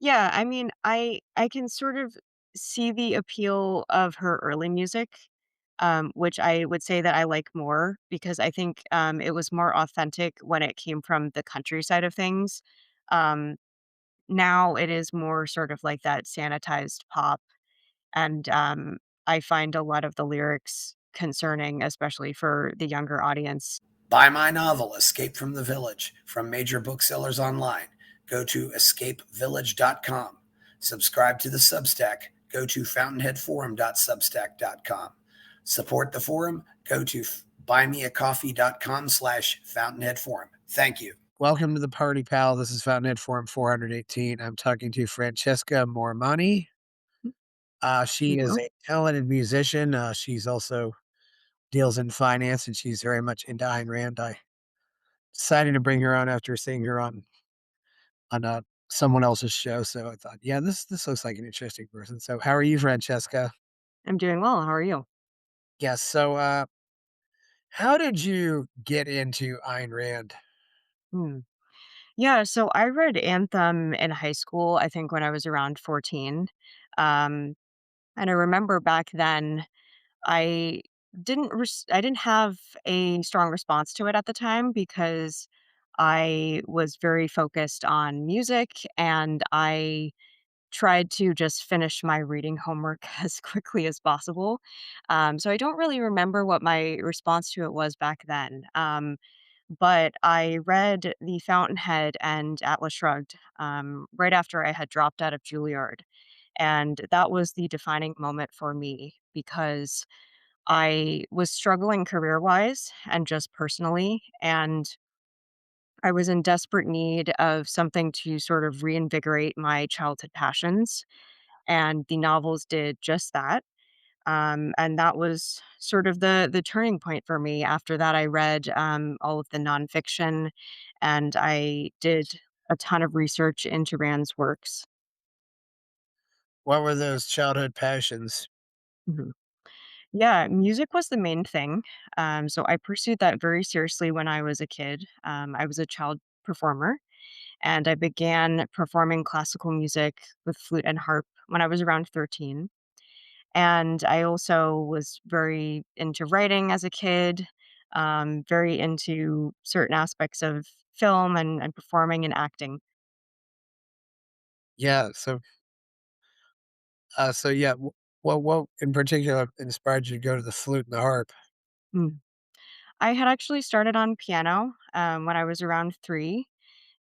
Yeah, I mean, I can sort of see the appeal of her early music, which I would say that I like more because I think it was more authentic when it came from the country side of things. Um, Now it is more sort of like that sanitized pop, and I find a lot of the lyrics concerning, especially for the younger audience. Buy my novel, Escape from the Village, from major booksellers online. Go to escapevillage.com. Subscribe to the Substack. Go to fountainheadforum.substack.com. Support the forum. Go to buymeacoffee.com/fountainheadforum. Thank you. Welcome to the party, pal. This is Fountainhead Forum 418. I'm talking to Francesca Mormanni. She is Mhm. a talented musician. She's also deals in finance, and she's very much into Ayn Rand. I decided to bring her on after seeing her on someone else's show. So I thought, yeah, this looks like an interesting person. So how are you, Francesca? I'm doing well. How are you? Yes. So how did you get into Ayn Rand? Hmm. Yeah, so I read Anthem in high school, I think when I was around 14. Um, and I remember back then I I didn't have a strong response to it at the time because I was very focused on music and I tried to just finish my reading homework as quickly as possible. So I don't really remember what my response to it was back then. But I read The Fountainhead and Atlas Shrugged right after I had dropped out of Juilliard. And that was the defining moment for me because I was struggling career wise and just personally. And I was in desperate need of something to sort of reinvigorate my childhood passions. And the novels did just that. And that was sort of the turning point for me. After that, I read all of the nonfiction, and I did a ton of research into Rand's works. What were those childhood passions? Mhm. Yeah, music was the main thing. So I pursued that very seriously when I was a kid. I was a child performer, and I began performing classical music with flute and harp when I was around 13. And I also was very into writing as a kid, very into certain aspects of film and performing and acting. Yeah. So yeah. What in particular inspired you to go to the flute and the harp? Mm. I had actually started on piano when I was around 3,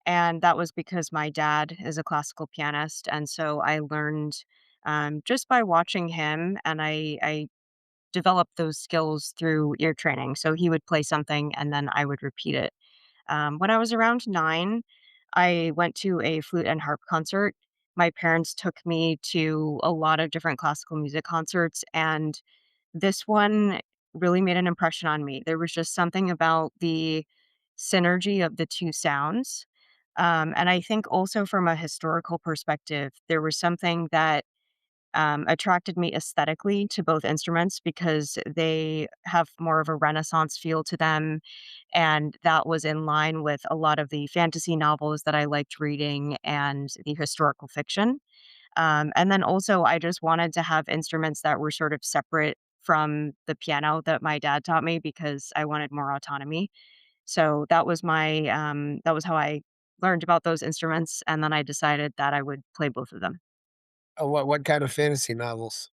and that was because my dad is a classical pianist, and so I learned just by watching him, and I developed those skills through ear training. So he would play something, and then I would repeat it. When I was around 9, I went to a flute and harp concert. My parents took me to a lot of different classical music concerts, and this one really made an impression on me. There was just something about the synergy of the 2 sounds. And I think also from a historical perspective, there was something that attracted me aesthetically to both instruments because they have more of a Renaissance feel to them. And that was in line with a lot of the fantasy novels that I liked reading and the historical fiction. And then also, I just wanted to have instruments that were sort of separate from the piano that my dad taught me because I wanted more autonomy. So that was how I learned about those instruments. And then I decided that I would play both of them. What kind of fantasy novels?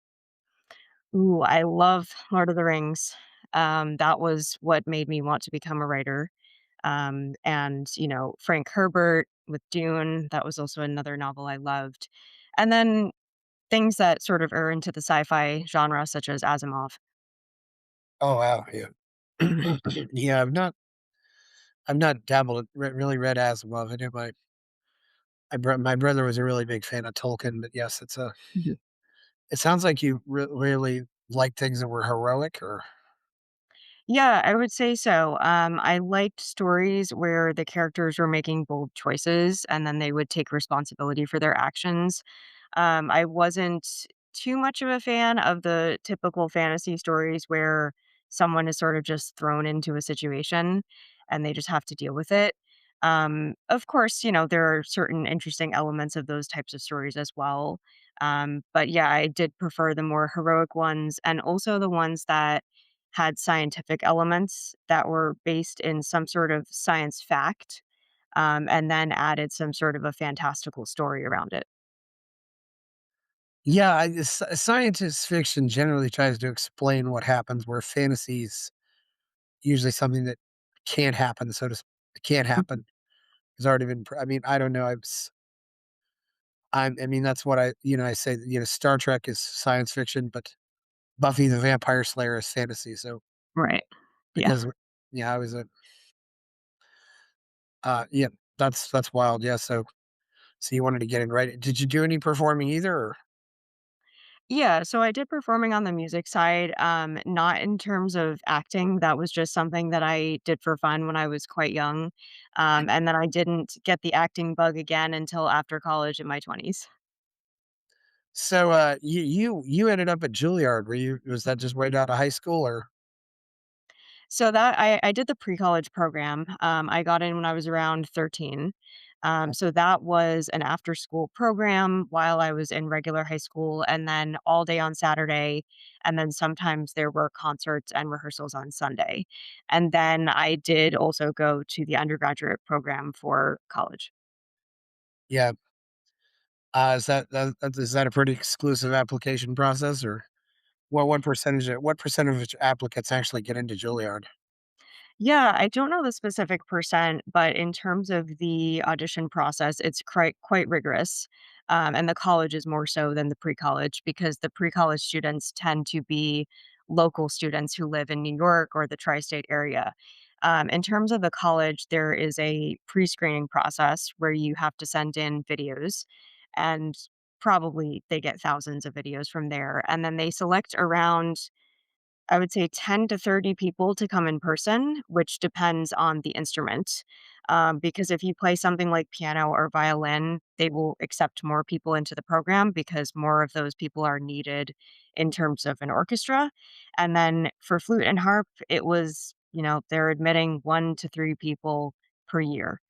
Ooh, I love Lord of the Rings. That was what made me want to become a writer. And, Frank Herbert with Dune, that was also another novel I loved. And then things that sort of are into the sci-fi genre, such as Asimov. Oh wow, yeah. Yeah, I've not dabbled really read Asimov. I know my brother was a really big fan of Tolkien, but yes, Mhm. it sounds like you really like things that were heroic or Yeah, I would say so. I liked stories where the characters were making bold choices and then they would take responsibility for their actions. I wasn't too much of a fan of the typical fantasy stories where someone is sort of just thrown into a situation and they just have to deal with it. Of course, there are certain interesting elements of those types of stories as well. But yeah, I did prefer the more heroic ones and also the ones that had scientific elements that were based in some sort of science fact, and then added some sort of a fantastical story around it. Yeah, scientist fiction generally tries to explain what happens, where fantasy is usually something that can't happen, so to s can't Mhm. happen. Has already been I mean, I don't know, I mean, that's what I say, Star Trek is science fiction, but Buffy the Vampire Slayer is fantasy, so Right. Yeah. because yeah, I was a yeah, that's wild, yeah, so you wanted to get in right did you do any performing either, or Yeah, so I did performing on the music side, not in terms of acting. That was just something that I did for fun when I was quite young. And then I didn't get the acting bug again until after college in my 20s. so, you ended up at Juilliard, were you was that just right out of high school, or So that I did the pre-college program. I got in when I was around 13. So that was an after-school program while I was in regular high school, and then all day on Saturday, and then sometimes there were concerts and rehearsals on Sunday. And then I did also go to the undergraduate program for college. yeah, is that a pretty exclusive application process, or what percentage of applicants actually get into Juilliard? Yeah, I don't know the specific percent, but in terms of the audition process, it's quite rigorous. And the college is more so than the pre-college because the pre-college students tend to be local students who live in New York or the tri-state area. In terms of the college, there is a pre-screening process where you have to send in videos, and probably they get thousands of videos from there, and then they select around, I would say, 10 to 30 people to come in person, which depends on the instrument. Because if you play something like piano or violin, they will accept more people into the program because more of those people are needed in terms of an orchestra. And then for flute and harp, it was, they're admitting 1 to 3 people per year.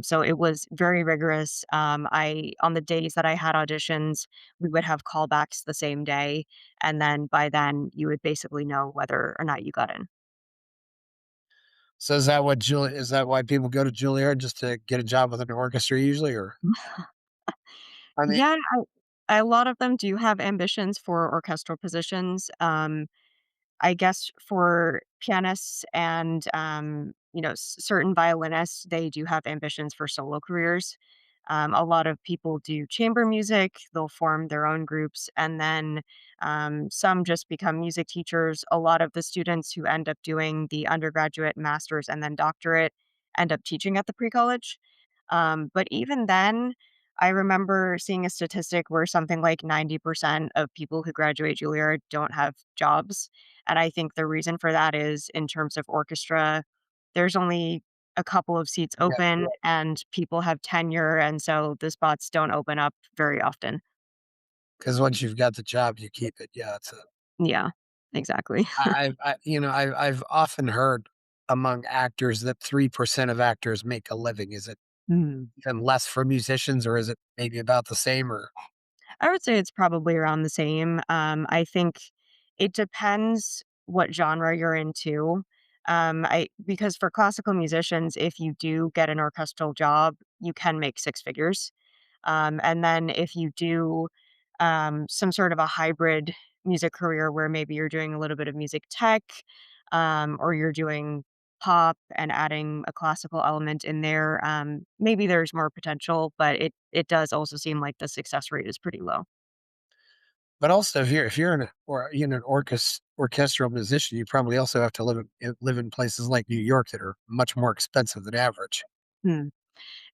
So it was very rigorous. I On the days that I had auditions, we would have callbacks the same day, and then by then you would basically know whether or not you got in. So is that why people go to Juilliard just to get a job with an orchestra usually, or I mean Yeah, a lot of them do have ambitions for orchestral positions. I guess for pianists and, certain violinists, they do have ambitions for solo careers. A lot of people do chamber music, they'll form their own groups, and then some just become music teachers. A lot of the students who end up doing the undergraduate, master's, and then doctorate end up teaching at the pre college. But even then, I remember seeing a statistic where something like 90% of people who graduate Juilliard don't have jobs. And I think the reason for that is in terms of orchestra, there's only a couple of seats yeah, open and people have tenure. And so the spots don't open up very often. because once you've got the job, you keep it. Yeah, it's a Yeah, exactly. I've often heard among actors that 3% of actors make a living. Is it Mm. even less for musicians, or is it maybe about the same, or I would say it's probably around the same. I think it depends what genre you're into. I Because for classical musicians, if you do get an orchestral job, you can make six figures. And then if you do some sort of a hybrid music career where maybe you're doing a little bit of music tech, or you're doing pop and adding a classical element in there, maybe there's more potential, but it does also seem like the success rate is pretty low. but also if you're in a or in an orchestral musician, you probably also have to live in places like New York that are much more expensive than average. Hmm.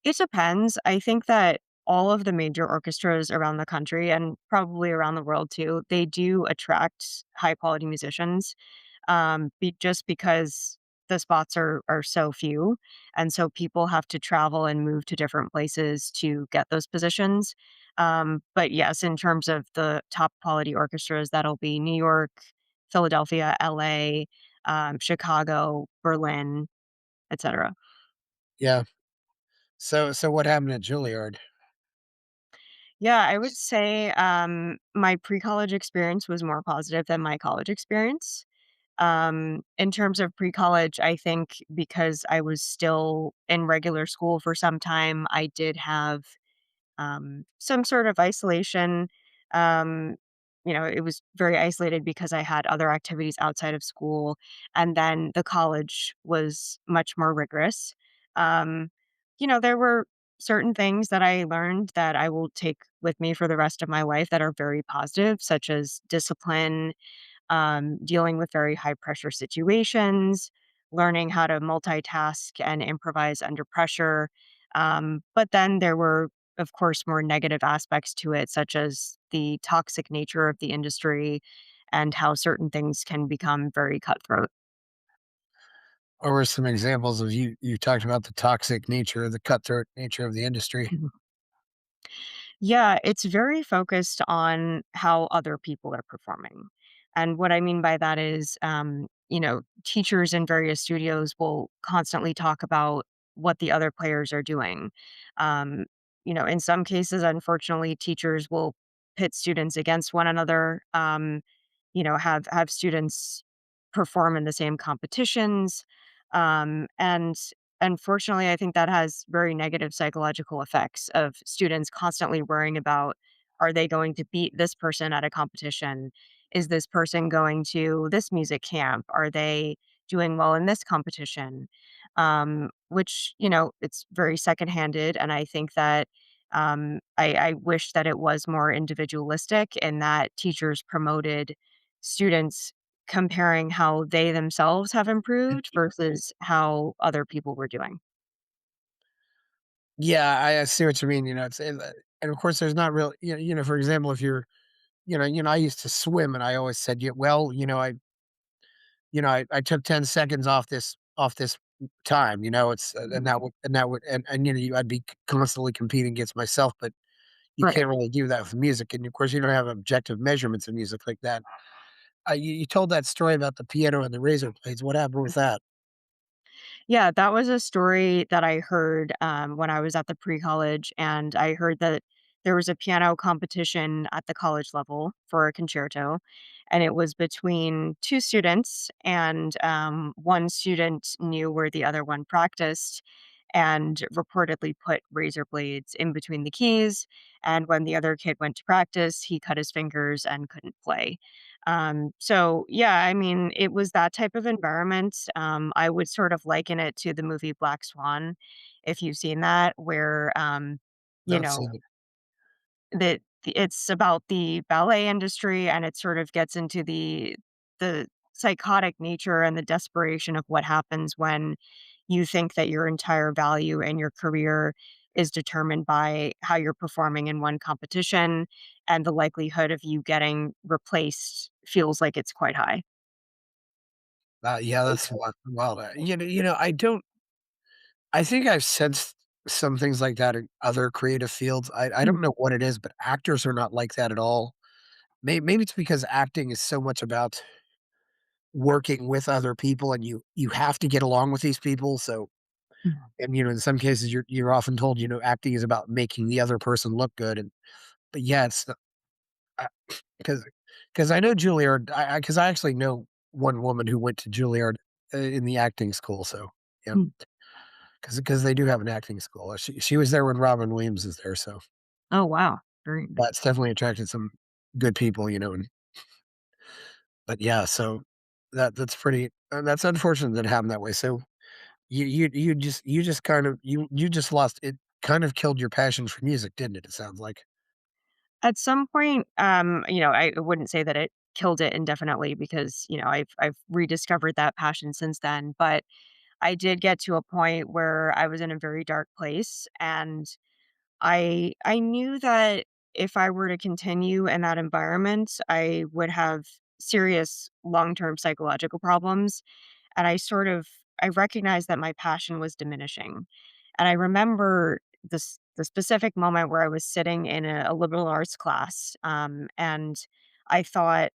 It depends. I think that all of the major orchestras around the country and probably around the world too, they do attract high quality musicians, just because the spots are so few, and so people have to travel and move to different places to get those positions. But yes, in terms of the top quality orchestras, that'll be New York, Philadelphia, LA, Chicago, Berlin, etc. Yeah. So what happened at Juilliard? Yeah, I would say, my pre-college experience was more positive than my college experience. In terms of pre-college, I think because I was still in regular school for some time, I did have some sort of isolation. Um, it was very isolated because I had other activities outside of school. And then the college was much more rigorous. Um, there were certain things that I learned that I will take with me for the rest of my life that are very positive, such as discipline, dealing with very high pressure situations, learning how to multitask and improvise under pressure. But then there were, of course, more negative aspects to it, such as the toxic nature of the industry and how certain things can become very cutthroat. What were some examples of you talked about the toxic nature, the cutthroat nature of the industry? Yeah, it's very focused on how other people are performing. And what I mean by that is, teachers in various studios will constantly talk about what the other players are doing. Um, in some cases, unfortunately, teachers will pit students against one another. Have students perform in the same competitions. And unfortunately, I think that has very negative psychological effects of students constantly worrying about, are they going to beat this person at a competition? Is this person going to this music camp? Are they doing well in this competition? Which, it's very secondhanded. And I think that I wish that it was more individualistic and that teachers promoted students comparing how they themselves have improved versus how other people were doing. Yeah, I see what you mean. And of course, there's not real. For example, if you're, I used to swim, and I always said, yeah, well, I took 10 seconds off this time. And Mhm. I'd be constantly competing against myself, but you Right. can't really do that with music, and of course, you don't have objective measurements of music like that. You told that story about the piano and the razor blades. What happened with that? Yeah, that was a story that I heard, when I was at the pre-college, and I heard that there was a piano competition at the college level for a concerto, and it was between 2 students, and, one student knew where the other one practiced and reportedly put razor blades in between the keys, and when the other kid went to practice, he cut his fingers and couldn't play. So yeah, I mean, it was that type of environment. I would sort of liken it to the movie Black Swan, if you've seen that, where you No, know, it's about the ballet industry and it sort of gets into the psychotic nature and the desperation of what happens when you think that your entire value and your career is determined by how you're performing in one competition, and the likelihood of you getting replaced feels like it's quite high. yeah, that's wild. I don't. I think I've sensed some things like that in other creative fields. I Mm, don't know what it is, but actors are not like that at all. Maybe it's because acting is so much about working with other people, and you have to get along with these people. So, mm, and in some cases, you're often told, acting is about making the other person look good. And but yeah, it's because I know Juilliard. Because I actually know one woman who went to Juilliard in the acting school. So yeah, mm. because they do have an acting school. She was there when Robin Williams is there. So Oh, wow. Very that's nice. definitely attracted some good people. But yeah, so that's pretty. That's unfortunate that it happened that way. So you just kind of you just lost it. Kind of killed your passion for music, didn't it? It sounds like. At some point, I wouldn't say that it killed it indefinitely because, I've rediscovered that passion since then, but I did get to a point where I was in a very dark place, and I knew that if I were to continue in that environment, I would have serious long-term psychological problems, and I recognized that my passion was diminishing. And I remember the specific moment where I was sitting in a liberal arts class, and I thought,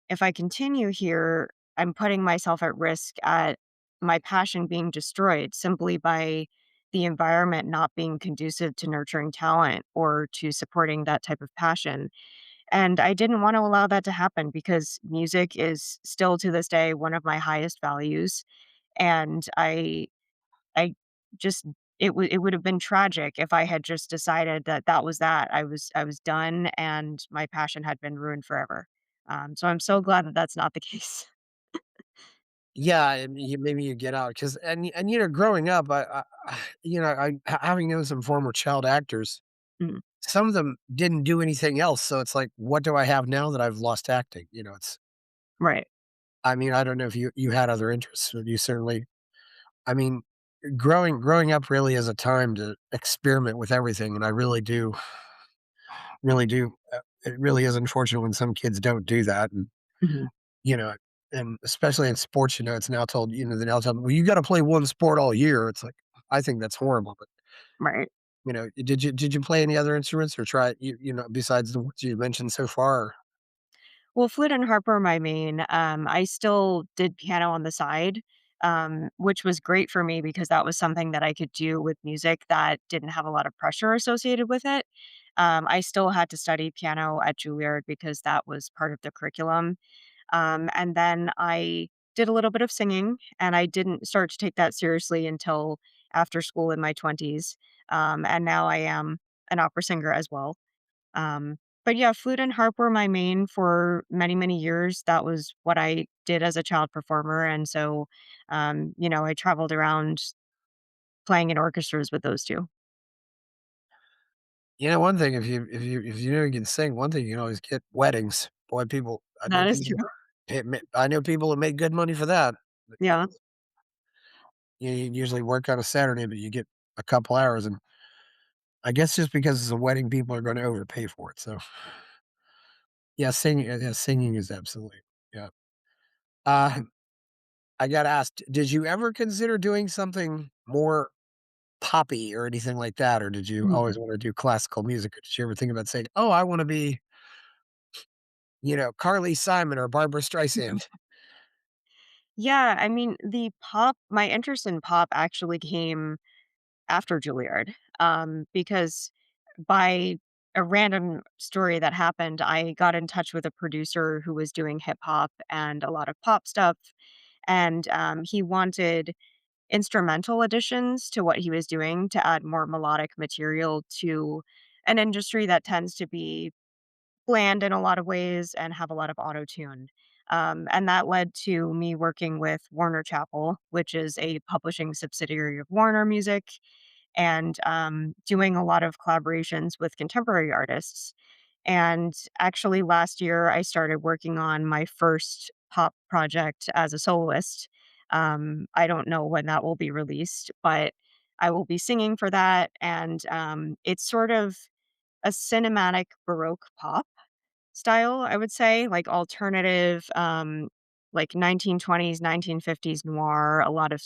if I continue here, I'm putting myself at risk at my passion being destroyed simply by the environment not being conducive to nurturing talent or to supporting that type of passion. And I didn't want to allow that to happen because music is still to this day one of my highest values. And I just it would have been tragic if I had just decided that that was that. I was done and my passion had been ruined forever. So I'm so glad that that's not the case. Yeah, and maybe you get out because growing up, having known some former child actors, Mm, some of them didn't do anything else, so it's like, what do I have now that I've lost acting? right. I mean, I don't know if you had other interests, but you certainly I mean, growing up really is a time to experiment with everything, and I really do, it really is unfortunate when some kids don't do that, and, Mhm, you know, and especially in sports, it's now told, they're now told, "Well, you gotta play one sport all year." It's like, I think that's horrible, but, right. did you play any other instruments or try besides the ones you mentioned so far? Well, flute and harp are my main. I still did piano on the side, which was great for me because that was something that I could do with music that didn't have a lot of pressure associated with it. I still had to study piano at Juilliard because that was part of the curriculum. And then I did a little bit of singing, and I didn't start to take that seriously until after school in my 20s. And now I am an opera singer as well. But yeah, flute and harp were my main for many, many years. That was what I did as a child performer. And so, I traveled around playing in orchestras with those two. One thing, if you know you can sing, one thing you can always get weddings. Boy, people That is true. I know people that make good money for that. But, Yeah, you usually work on a Saturday, but you get a couple hours, and I guess just because it's a wedding, people are gonna overpay for it, so singing is absolutely yeah. Uh, I got asked, did you ever consider doing something more poppy or anything like that, or did you Mhm. always wanna do classical music, or did you ever think about saying, "Oh, I wanna be, Carly Simon or Barbara Streisand?" Yeah. I mean, my interest in pop actually came after Juilliard, because by a random story that happened, I got in touch with a producer who was doing hip hop and a lot of pop stuff. And he wanted instrumental additions to what he was doing to add more melodic material to an industry that tends to be bland in a lot of ways and have a lot of auto tune. And that led to me working with Warner Chappell, which is a publishing subsidiary of Warner Music, and doing a lot of collaborations with contemporary artists. And actually, last year, I started working on my first pop project as a soloist. I don't know when that will be released, but I will be singing for that. And it's sort of a cinematic Baroque pop style, I would say, like alternative, like 1920s, 1950s noir, a lot of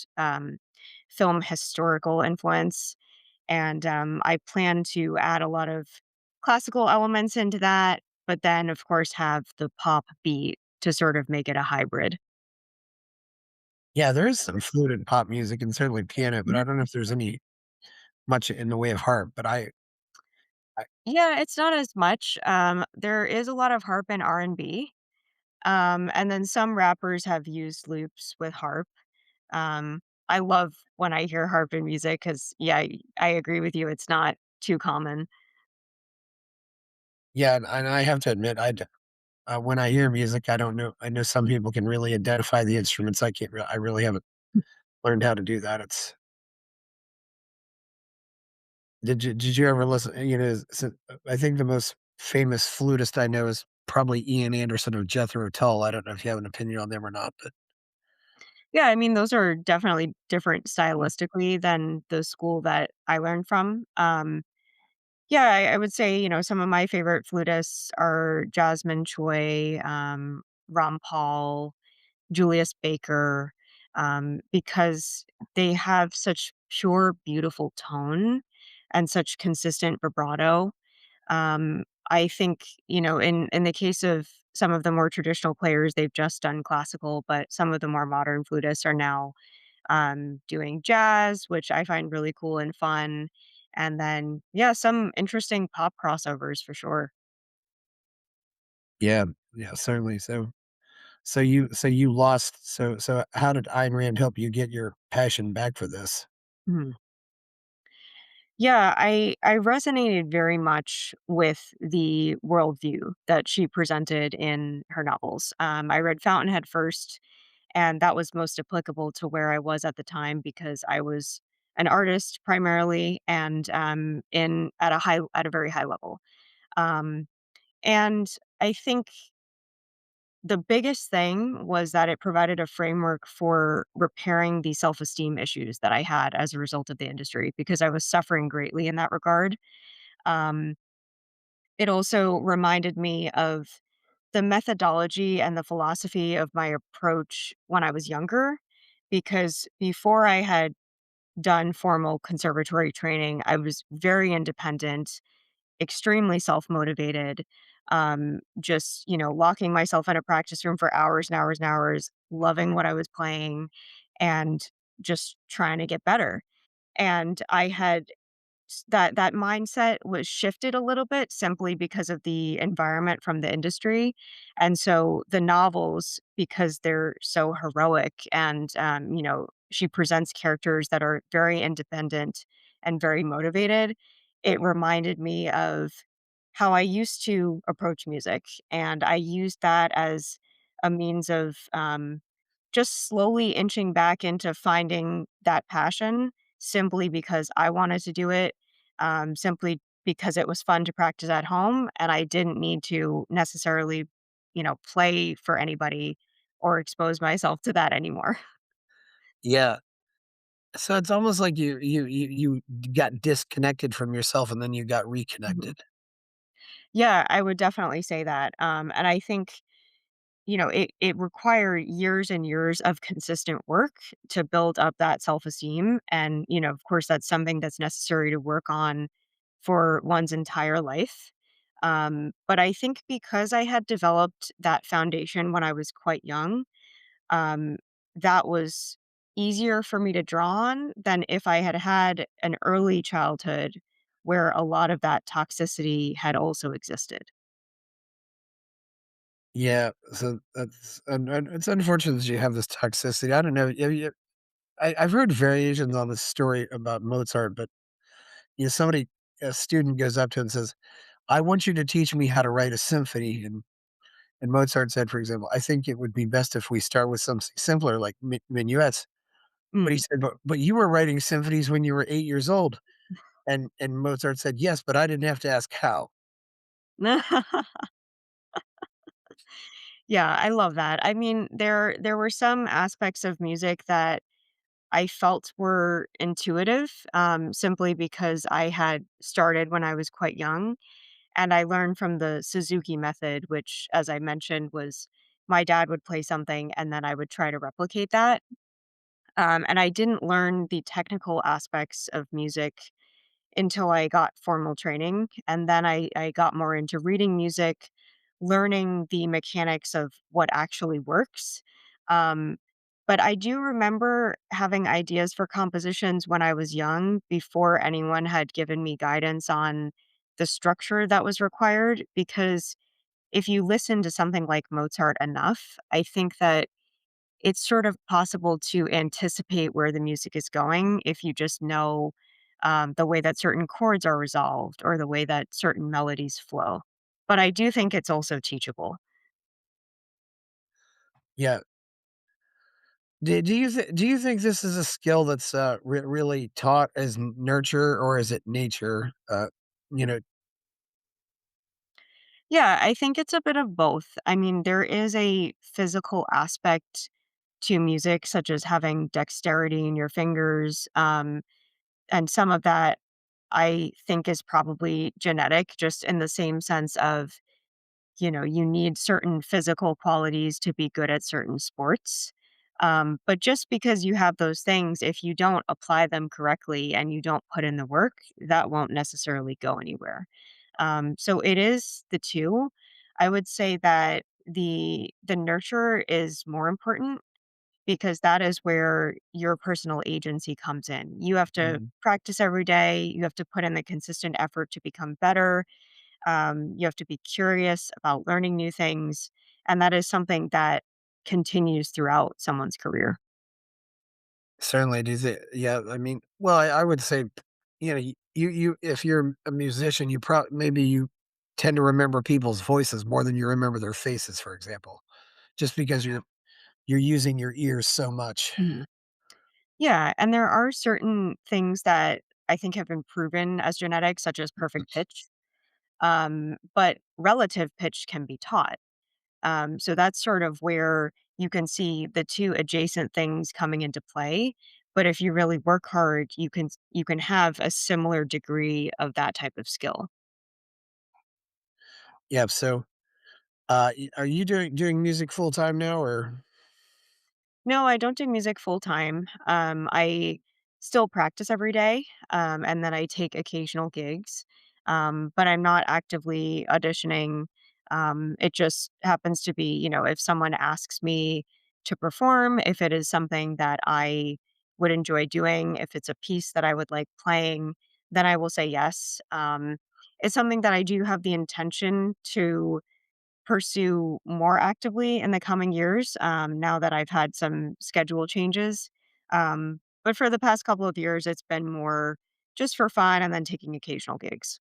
film historical influence. And I plan to add a lot of classical elements into that, but then, of course, have the pop beat to sort of make it a hybrid. Yeah, there is some flute and pop music and certainly piano, but Mhm. I don't know if there's any much in the way of harp, but I Yeah, it's not as much. There is a lot of harp and R&B. And then some rappers have used loops with harp. I love when I hear harp in music because, yeah, I agree with you. It's not too common. yeah, and I have to admit, when I hear music, I don't know. I know some people can really identify the instruments. I really haven't learned how to do that. Did you ever listen? I think the most famous flutist I know is probably Ian Anderson of Jethro Tull. I don't know if you have an opinion on them or not, but Yeah, I mean, those are definitely different stylistically than the school that I learned from. Yeah, I would say, some of my favorite flutists are Jasmine Choi, Ram Paul, Julius Baker, because they have such pure, beautiful tone and such consistent vibrato. I think, in the case of some of the more traditional players, they've just done classical, but some of the more modern flutists are now doing jazz, which I find really cool and fun. And then, yeah, some interesting pop crossovers for sure. Yeah, yeah, certainly. So you lost. So how did Ayn Rand help you get your passion back for this? Mhm. Yeah, I resonated very much with the worldview that she presented in her novels. I read Fountainhead first, and that was most applicable to where I was at the time because I was an artist primarily and in at a very high level. Um, and I think the biggest thing was that it provided a framework for repairing the self-esteem issues that I had as a result of the industry because I was suffering greatly in that regard. Um, it also reminded me of the methodology and the philosophy of my approach when I was younger, because before I had done formal conservatory training, I was very independent, extremely self-motivated, just, locking myself in a practice room for hours and hours and hours, loving what I was playing, and just trying to get better. And I had that mindset was shifted a little bit simply because of the environment from the industry. And so the novels, because they're so heroic and, she presents characters that are very independent and very motivated, it reminded me of how I used to approach music. And I used that as a means of just slowly inching back into finding that passion simply because I wanted to do it, simply because it was fun to practice at home and I didn't need to necessarily, play for anybody or expose myself to that anymore. Yeah. So it's almost like you got disconnected from yourself and then you got Mhm. reconnected. Yeah, I would definitely say that. And I think, it required years and years of consistent work to build up that self-esteem. And, of course, that's something that's necessary to work on for one's entire life. But I think because I had developed that foundation when I was quite young, um, that was easier for me to draw on than if I had had an early childhood where a lot of that toxicity had also existed. Yeah, so that's and it's unfortunate that you have this toxicity. I don't know. I've heard variations on this story about Mozart, but somebody, a student goes up to him and says, "I want you to teach me how to write a symphony." And Mozart said, for example, "I think it would be best if we start with something simpler like minuets." But he Mm. said, "But you were writing symphonies when you were 8 years old." And Mozart said, "Yes, but I didn't have to ask how." Yeah, I love that. I mean, there were some aspects of music that I felt were intuitive, simply because I had started when I was quite young, and I learned from the Suzuki method, which, as I mentioned, was my dad would play something and then I would try to replicate that. And I didn't learn the technical aspects of music until I got formal training. And then I got more into reading music, learning the mechanics of what actually works. Um, but I do remember having ideas for compositions when I was young before anyone had given me guidance on the structure that was required. Because if you listen to something like Mozart enough, I think that it's sort of possible to anticipate where the music is going if you just know, the way that certain chords are resolved or the way that certain melodies flow. But I do think it's also teachable. Yeah. Do you think this is a skill that's really taught as nurture, or is it nature? You know, Yeah, I think it's a bit of both. I mean, there is a physical aspect to music, such as having dexterity in your fingers, and some of that I think is probably genetic, just in the same sense of, you need certain physical qualities to be good at certain sports. But just because you have those things, if you don't apply them correctly and you don't put in the work, that won't necessarily go anywhere. So it is the two. I would say that the nurture is more important, because that is where your personal agency comes in. You have to Mhm. practice every day. You have to put in the consistent effort to become better. You have to be curious about learning new things. And that is something that continues throughout someone's career. Certainly, does it yeah, I mean, well, I would say, you know, you if you're a musician, you maybe you tend to remember people's voices more than you remember their faces, for example, just because you're using your ears so much. Mhm. Yeah. And there are certain things that I think have been proven as genetics, such as perfect pitch. But relative pitch can be taught. So that's sort of where you can see the two adjacent things coming into play. But if you really work hard, you can have a similar degree of that type of skill. Yeah, so, are you doing music full time now, or No, I don't do music full time. I still practice every day, and then I take occasional gigs, but I'm not actively auditioning. It just happens to be, if someone asks me to perform, if it is something that I would enjoy doing, if it's a piece that I would like playing, then I will say yes. It's something that I do have the intention to pursue more actively in the coming years, now that I've had some schedule changes. But for the past couple of years, it's been more just for fun and then taking occasional gigs.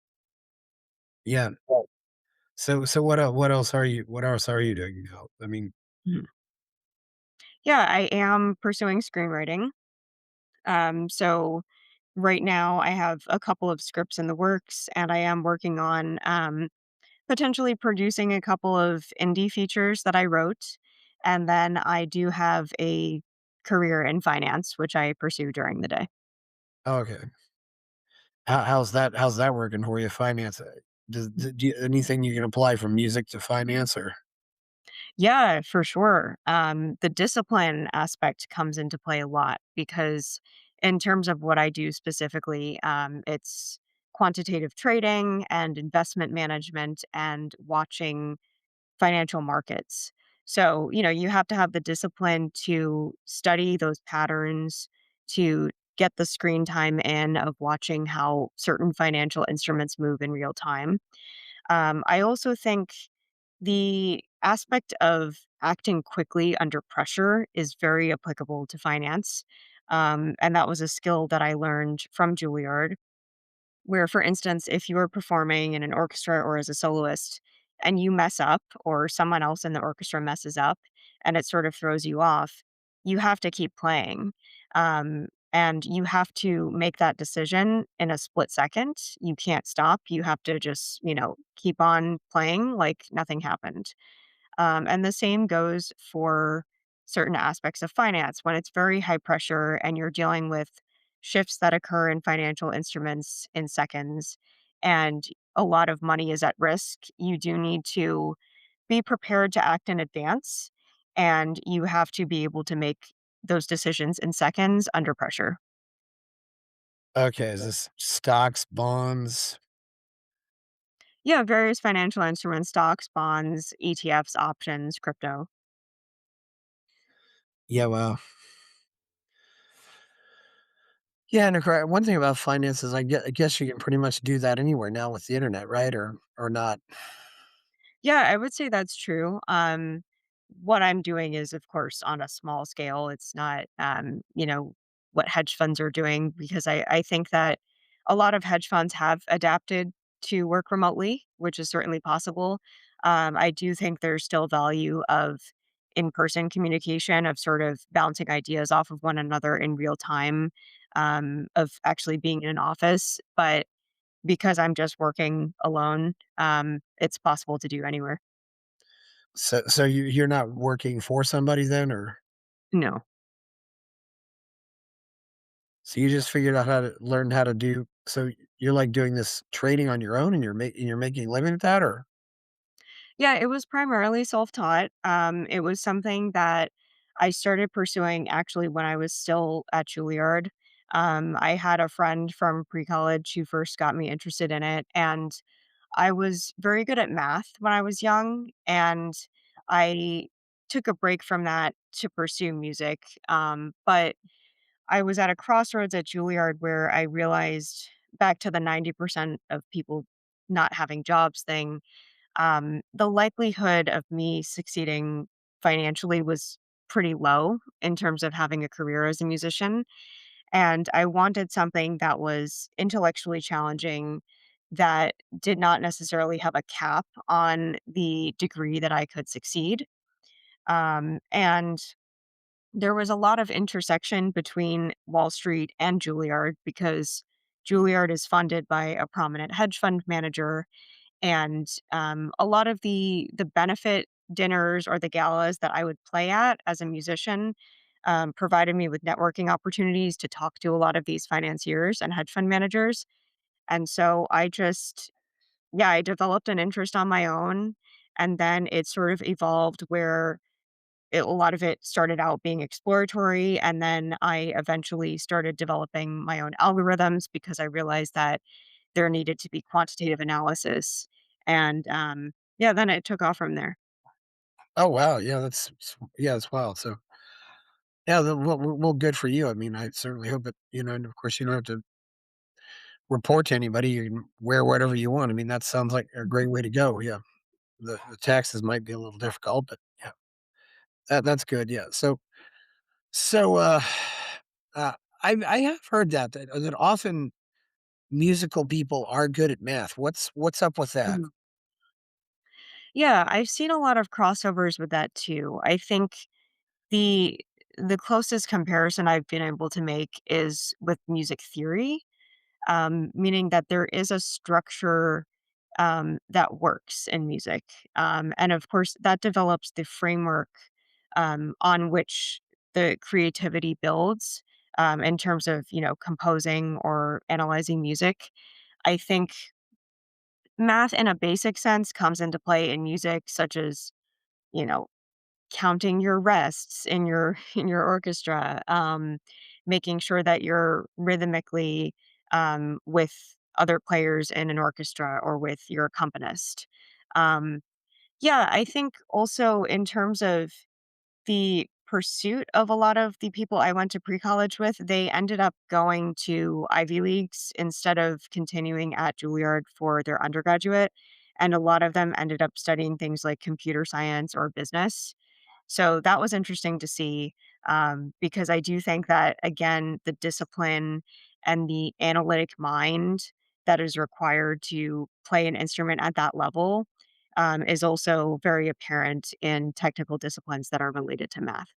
yeah. So what else are you doing now? I mean, Mhm. Yeah, I am pursuing screenwriting. So right now I have a couple of scripts in the works, and I am working on potentially producing a couple of indie features that I wrote. And then I do have a career in finance, which I pursue during the day. oh, okay. How's that working for you, finance? Do you anything you can apply from music to finance or Yeah, for sure. The discipline aspect comes into play a lot because, in terms of what I do specifically, it's quantitative trading and investment management and watching financial markets. So, you have to have the discipline to study those patterns, to get the screen time in of watching how certain financial instruments move in real time. I also think the aspect of acting quickly under pressure is very applicable to finance. And that was a skill that I learned from Juilliard, where, for instance, if you are performing in an orchestra or as a soloist and you mess up, or someone else in the orchestra messes up and it sort of throws you off, you have to keep playing. And you have to make that decision in a split second. You can't stop. You have to just, keep on playing like nothing happened. And the same goes for certain aspects of finance. When it's very high pressure and you're dealing with shifts that occur in financial instruments in seconds, and a lot of money is at risk, you do need to be prepared to act in advance. And you have to be able to make those decisions in seconds under pressure. okay, is this stocks, bonds? Yeah, various financial instruments, stocks, bonds, ETFs, options, crypto. Yeah, well, yeah, and one thing about finances, I guess you can pretty much do that anywhere now with the internet, right? Or not? Yeah, I would say that's true. What I'm doing is, of course, on a small scale. It's not, what hedge funds are doing, because I think that a lot of hedge funds have adapted to work remotely, which is certainly possible. I do think there's still value of in-person communication, of sort of bouncing ideas off of one another in real time, of actually being in an office. But because I'm just working alone, it's possible to do anywhere. So you're not working for somebody then, or No. so you just figured out how to learn how to do so you're, like, doing this trading on your own and you're making a living at that, or Yeah, it was primarily self-taught. It was something that I started pursuing actually when I was still at Juilliard. I had a friend from pre-college who first got me interested in it, and I was very good at math when I was young, and I took a break from that to pursue music. But I was at a crossroads at Julliard where I realized, back to the 90% of people not having jobs thing, the likelihood of me succeeding financially was pretty low in terms of having a career as a musician. And I wanted something that was intellectually challenging, that did not necessarily have a cap on the degree that I could succeed. And there was a lot of intersection between Wall Street and Juilliard, because Juilliard is funded by a prominent hedge fund manager, and a lot of the benefit dinners or the galas that I would play at as a musician provided me with networking opportunities to talk to a lot of these financiers and hedge fund managers. And so yeah, I developed an interest on my own. And then it sort of evolved where a lot of it started out being exploratory. And then I eventually started developing my own algorithms because I realized that there needed to be quantitative analysis. And yeah, then it took off from there. Oh, wow, yeah, yeah, that's wild, so yeah, well, good for you, I mean, I certainly hope it and of course, you don't have to report to anybody, you can wear whatever you want, I mean, that sounds like a great way to go, yeah. The taxes might be a little difficult, but yeah, that's good, yeah, so, uh, I have heard that often musical people are good at math, what's up with that? Mhm. Yeah, I've seen a lot of crossovers with that too. I think the the closest comparison I've been able to make is with music theory, meaning that there is a structure that works in music. And of course, that develops the framework on which the creativity builds in terms of, composing or analyzing music. I think math in a basic sense comes into play in music, such as, you know, counting your rests in your in your orchestra, making sure that you're rhythmically with other players in an orchestra or with your accompanist. Um, yeah, I think also in terms of the pursuit of a lot of the people I went to pre-college with, they ended up going to Ivy Leagues instead of continuing at Juilliard for their undergraduate. And a lot of them ended up studying things like computer science or business. So that was interesting to see, because I do think that, again, the discipline and the analytic mind that is required to play an instrument at that level is also very apparent in technical disciplines that are related to math.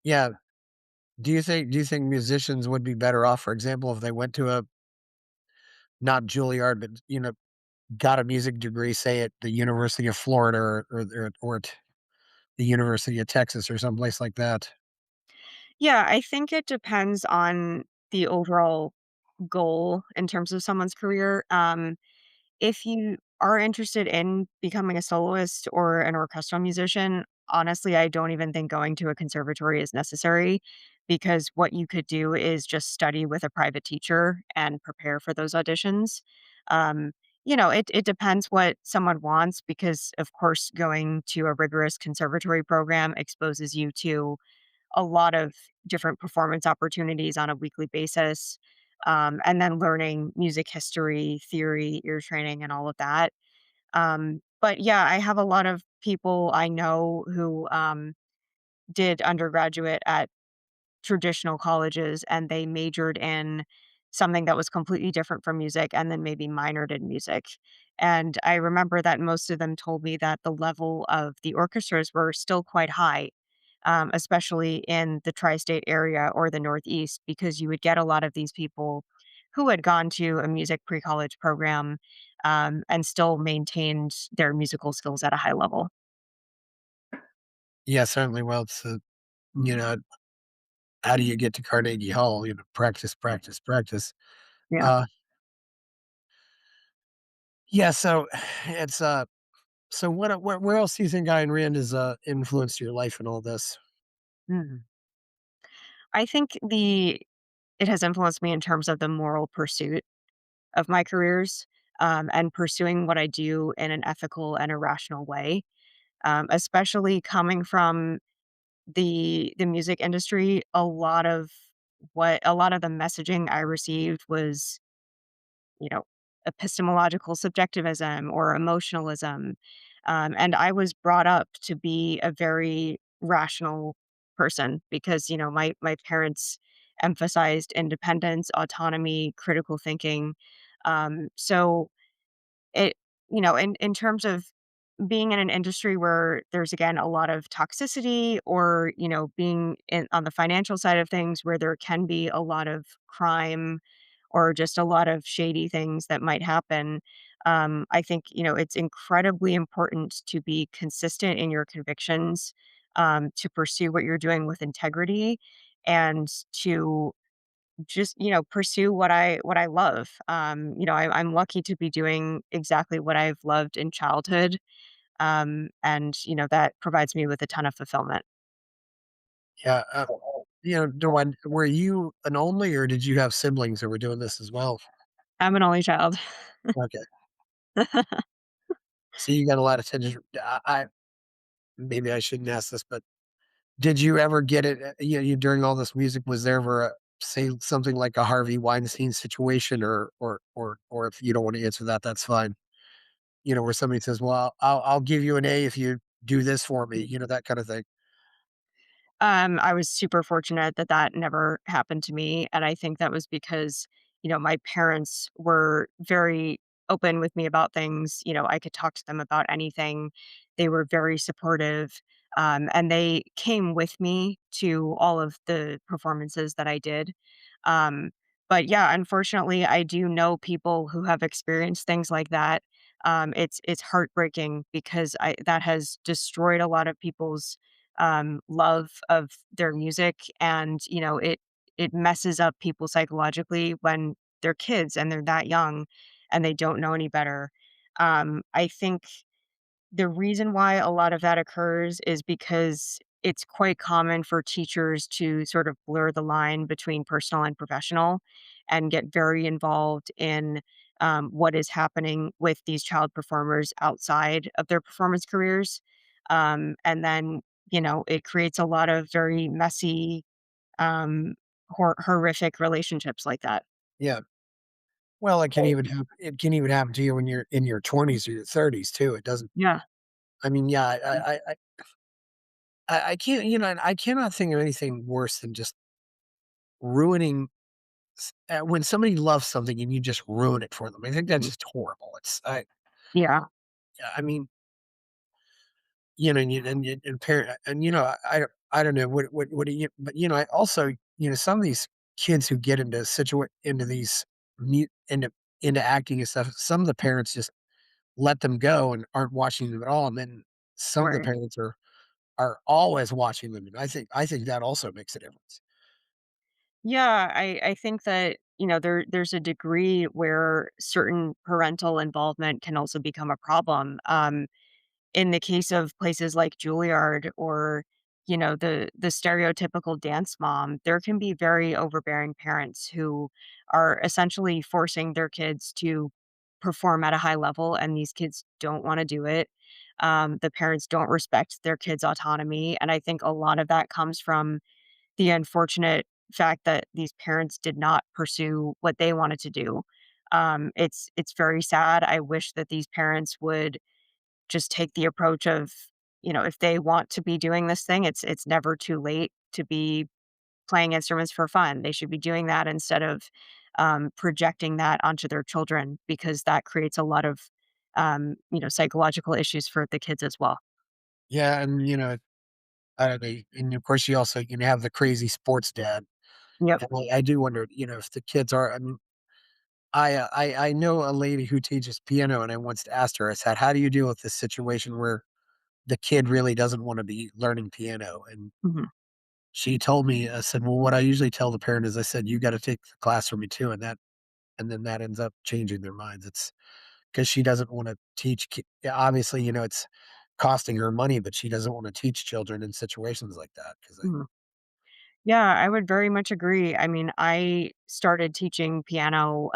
Yeah, do you think musicians would be better off, for example, if they went to a not Juilliard, but, got a music degree, say, at the University of Florida or at the University of Texas or someplace like that? Yeah, I think it depends on the overall goal in terms of someone's career. If you are interested in becoming a soloist or an orchestral musician, honestly, I don't even think going to a conservatory is necessary, because what you could do is just study with a private teacher and prepare for those auditions. Um, it depends what someone wants, because, of course, going to a rigorous conservatory program exposes you to a lot of different performance opportunities on a weekly basis, and then learning music history, theory, ear training, and all of that. But yeah, I have a lot of people I know who did undergraduate at traditional colleges, and they majored in something that was completely different from music and then maybe minored in music. And I remember that most of them told me that the level of the orchestras were still quite high, especially in the tri state area or the Northeast, because you would get a lot of these people who had gone to a music pre college program and still maintained their musical skills at a high level. Yeah, certainly, well, it's, you know, how do you get to Carnegie Hall? Practice, practice, practice. Yeah. Uh, yeah, so it's, so where else do you think Ayn Rand has, influenced your life in all this? Mhm. I think it has influenced me in terms of the moral pursuit of my careers, and pursuing what I do in an ethical and a rational way. especially coming from the music industry. A lot of the messaging I received was, you know, epistemological subjectivism or emotionalism. And I was brought up to be a very rational person because, my parents emphasized independence, autonomy, critical thinking. So it, in terms of being in an industry where there's again a lot of toxicity, or being on the financial side of things where there can be a lot of crime or just a lot of shady things that might happen. I think it's incredibly important to be consistent in your convictions, to pursue what you're doing with integrity, and to just pursue what I love. I'm lucky to be doing exactly what I've loved in childhood, and that provides me with a ton of fulfillment. Yeah, were you an only, or did you have siblings that were doing this as well? I'm an only child. Okay. So you got a lot of attention. I maybe I shouldn't ask this, but did you ever get it, you during all this music, was there ever say something like a Harvey Weinstein situation, or if you don't want to answer that, that's fine. Where somebody says, "Well, I'll give you an A if you do this for me," that kind of thing. I was super fortunate that that never happened to me, and I think that was because, my parents were very open with me about things. I could talk to them about anything. They were very supportive, and they came with me to all of the performances that I did. Um, but yeah, unfortunately, I do know people who have experienced things like that. It's heartbreaking because I that has destroyed a lot of people's love of their music, and it messes up people psychologically when they're kids and they're that young and they don't know any better. I think the reason why a lot of that occurs is because it's quite common for teachers to sort of blur the line between personal and professional and get very involved in what is happening with these child performers outside of their performance careers. And then, it creates a lot of very messy, horrific relationships like that. Yeah. Well, it can even happen to you when you're in your 20s or your 30s too. It doesn't Yeah. I mean, yeah, I can't, and I cannot think of anything worse than just ruining when somebody loves something and you just ruin it for them. I think that's Mm. just horrible. Yeah. I mean, and parent, and I don't know what do you, but I also, some of these kids who get into these mu- into into acting and stuff. Some of the parents just let them go and aren't watching them at all, and then some of the Right. parents are always watching them, and I think that also makes a difference. Yeah, I think that, there's a degree where certain parental involvement can also become a problem. In the case of places like Julliard, or, the stereotypical dance mom, there can be very overbearing parents who are essentially forcing their kids to perform at a high level, and these kids don't want to do it. The parents don't respect their kids' autonomy. And I think a lot of that comes from the unfortunate fact that these parents did not pursue what they wanted to do. It's very sad. I wish that these parents would just take the approach of, if they want to be doing this thing, it's never too late to be playing instruments for fun. They should be doing that instead of projecting that onto their children, because that creates a lot of psychological issues for the kids as well. Yeah, and I don't know, and of course you also can have the crazy sports dad. Yep. And I do wonder, if the kids are. I mean, I know a lady who teaches piano, and I once asked her. I said, "How do you deal with this situation where the kid really doesn't want to be learning piano?" And Hmm. she told me, I said, "Well, what I usually tell the parent is, I said, you got to take the class for me too," and then that ends up changing their minds. It's because she doesn't want to teach. Yeah, obviously, it's costing her money, but she doesn't want to teach children in situations like that. Because Yeah, I would very much agree. I mean, I started teaching piano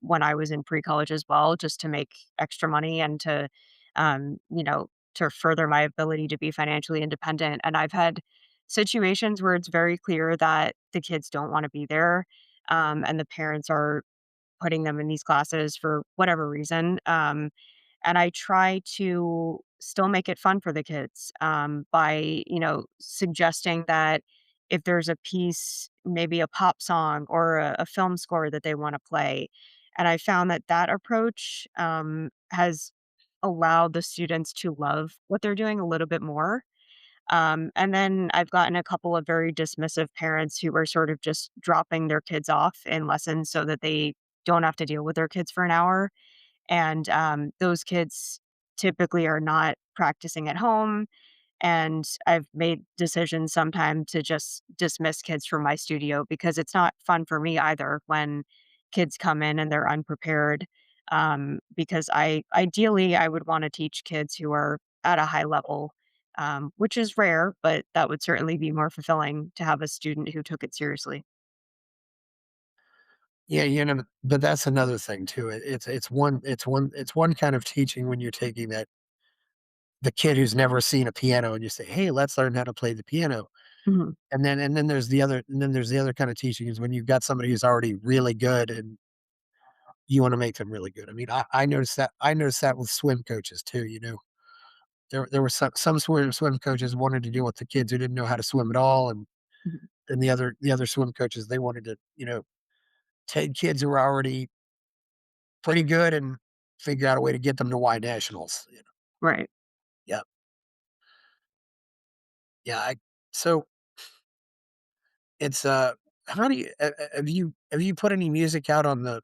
when I was in pre college as well, just to make extra money and to, to further my ability to be financially independent. And I've had situations where it's very clear that the kids don't want to be there, and the parents are putting them in these classes for whatever reason. And I try to still make it fun for the kids, by, suggesting that if there's a piece, maybe a pop song or a film score that they want to play. And I found that that approach, has allowed the students to love what they're doing a little bit more. And then I've gotten a couple of very dismissive parents who are sort of just dropping their kids off in lessons so that they don't have to deal with their kids for an hour. And those kids typically are not practicing at home. And I've made decisions sometime to just dismiss kids from my studio because it's not fun for me either when kids come in and they're unprepared. Because I would want to teach kids who are at a high level, which is rare, but that would certainly be more fulfilling to have a student who took it seriously. Yeah, but that's another thing too. It's one kind of teaching when you're taking that the kid who's never seen a piano and you say, "Hey, let's learn how to play the piano." Mhm. And then there's the other kind of teaching is when you've got somebody who's already really good and you want to make them really good. I mean, I noticed that with swim coaches too. There were some swim coaches wanted to deal with the kids who didn't know how to swim at all, and Mhm. the other swim coaches they wanted to take kids who were already pretty good and figure out a way to get them to Y nationals. Right. Yeah, yeah. So it's how do you have you put any music out on the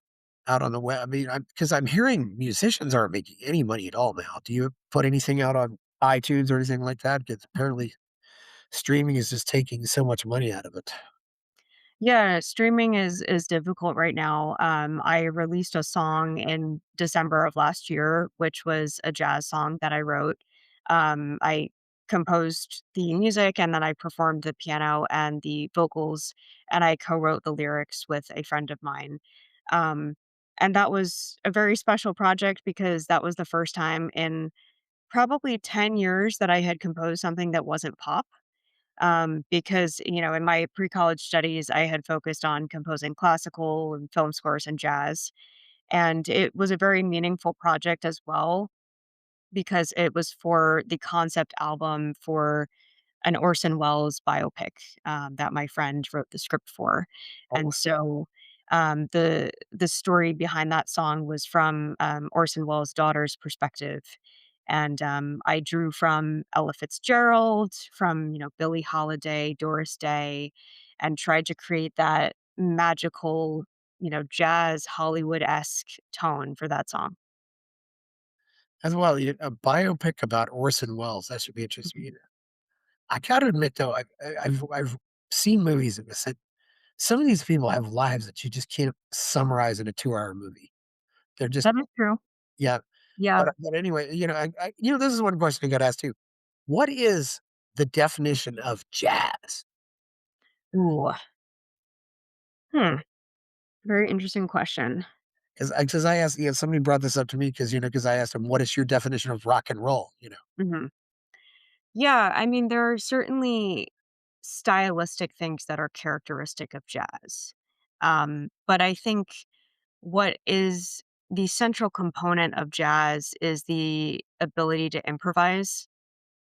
web? I mean, because I'm hearing musicians aren't making any money at all now. Do you put anything out on iTunes or anything like that? Because apparently streaming is just taking so much money out of it. Yeah, streaming is difficult right now. I released a song in December of last year, which was a jazz song that I wrote. I composed the music and then I performed the piano and the vocals, and I co-wrote the lyrics with a friend of mine. Um, and that was a very special project because that was the first time in probably 10 years that I had composed something that wasn't pop. Because, in my pre-college studies, I had focused on composing classical and film scores and jazz. And it was a very meaningful project as well because it was for the concept album for an Orson Welles biopic, that my friend wrote the script for. Oh, And so, the story behind that song was from, Orson Welles' daughter's perspective. And, I drew from Ella Fitzgerald, from, Billie Holiday, Doris Day, and tried to create that magical, jazz Hollywood-esque tone for that song. as well, a biopic about Orson Welles, that should be interesting. Mhm. I gotta admit though, I've seen movies of this. Some of these people have lives that you just can't summarize in a 2-hour movie. They're just That is true. yeah. Yeah. But anyway, this is one question I got asked too. What is the definition of jazz? Ooh. Hmm. Very interesting question. Because I asked, somebody brought this up to me because I asked them, "What is your definition of rock and roll?" Mhm. Yeah, I mean, there are certainly stylistic things that are characteristic of jazz. But I think what is the central component of jazz is the ability to improvise,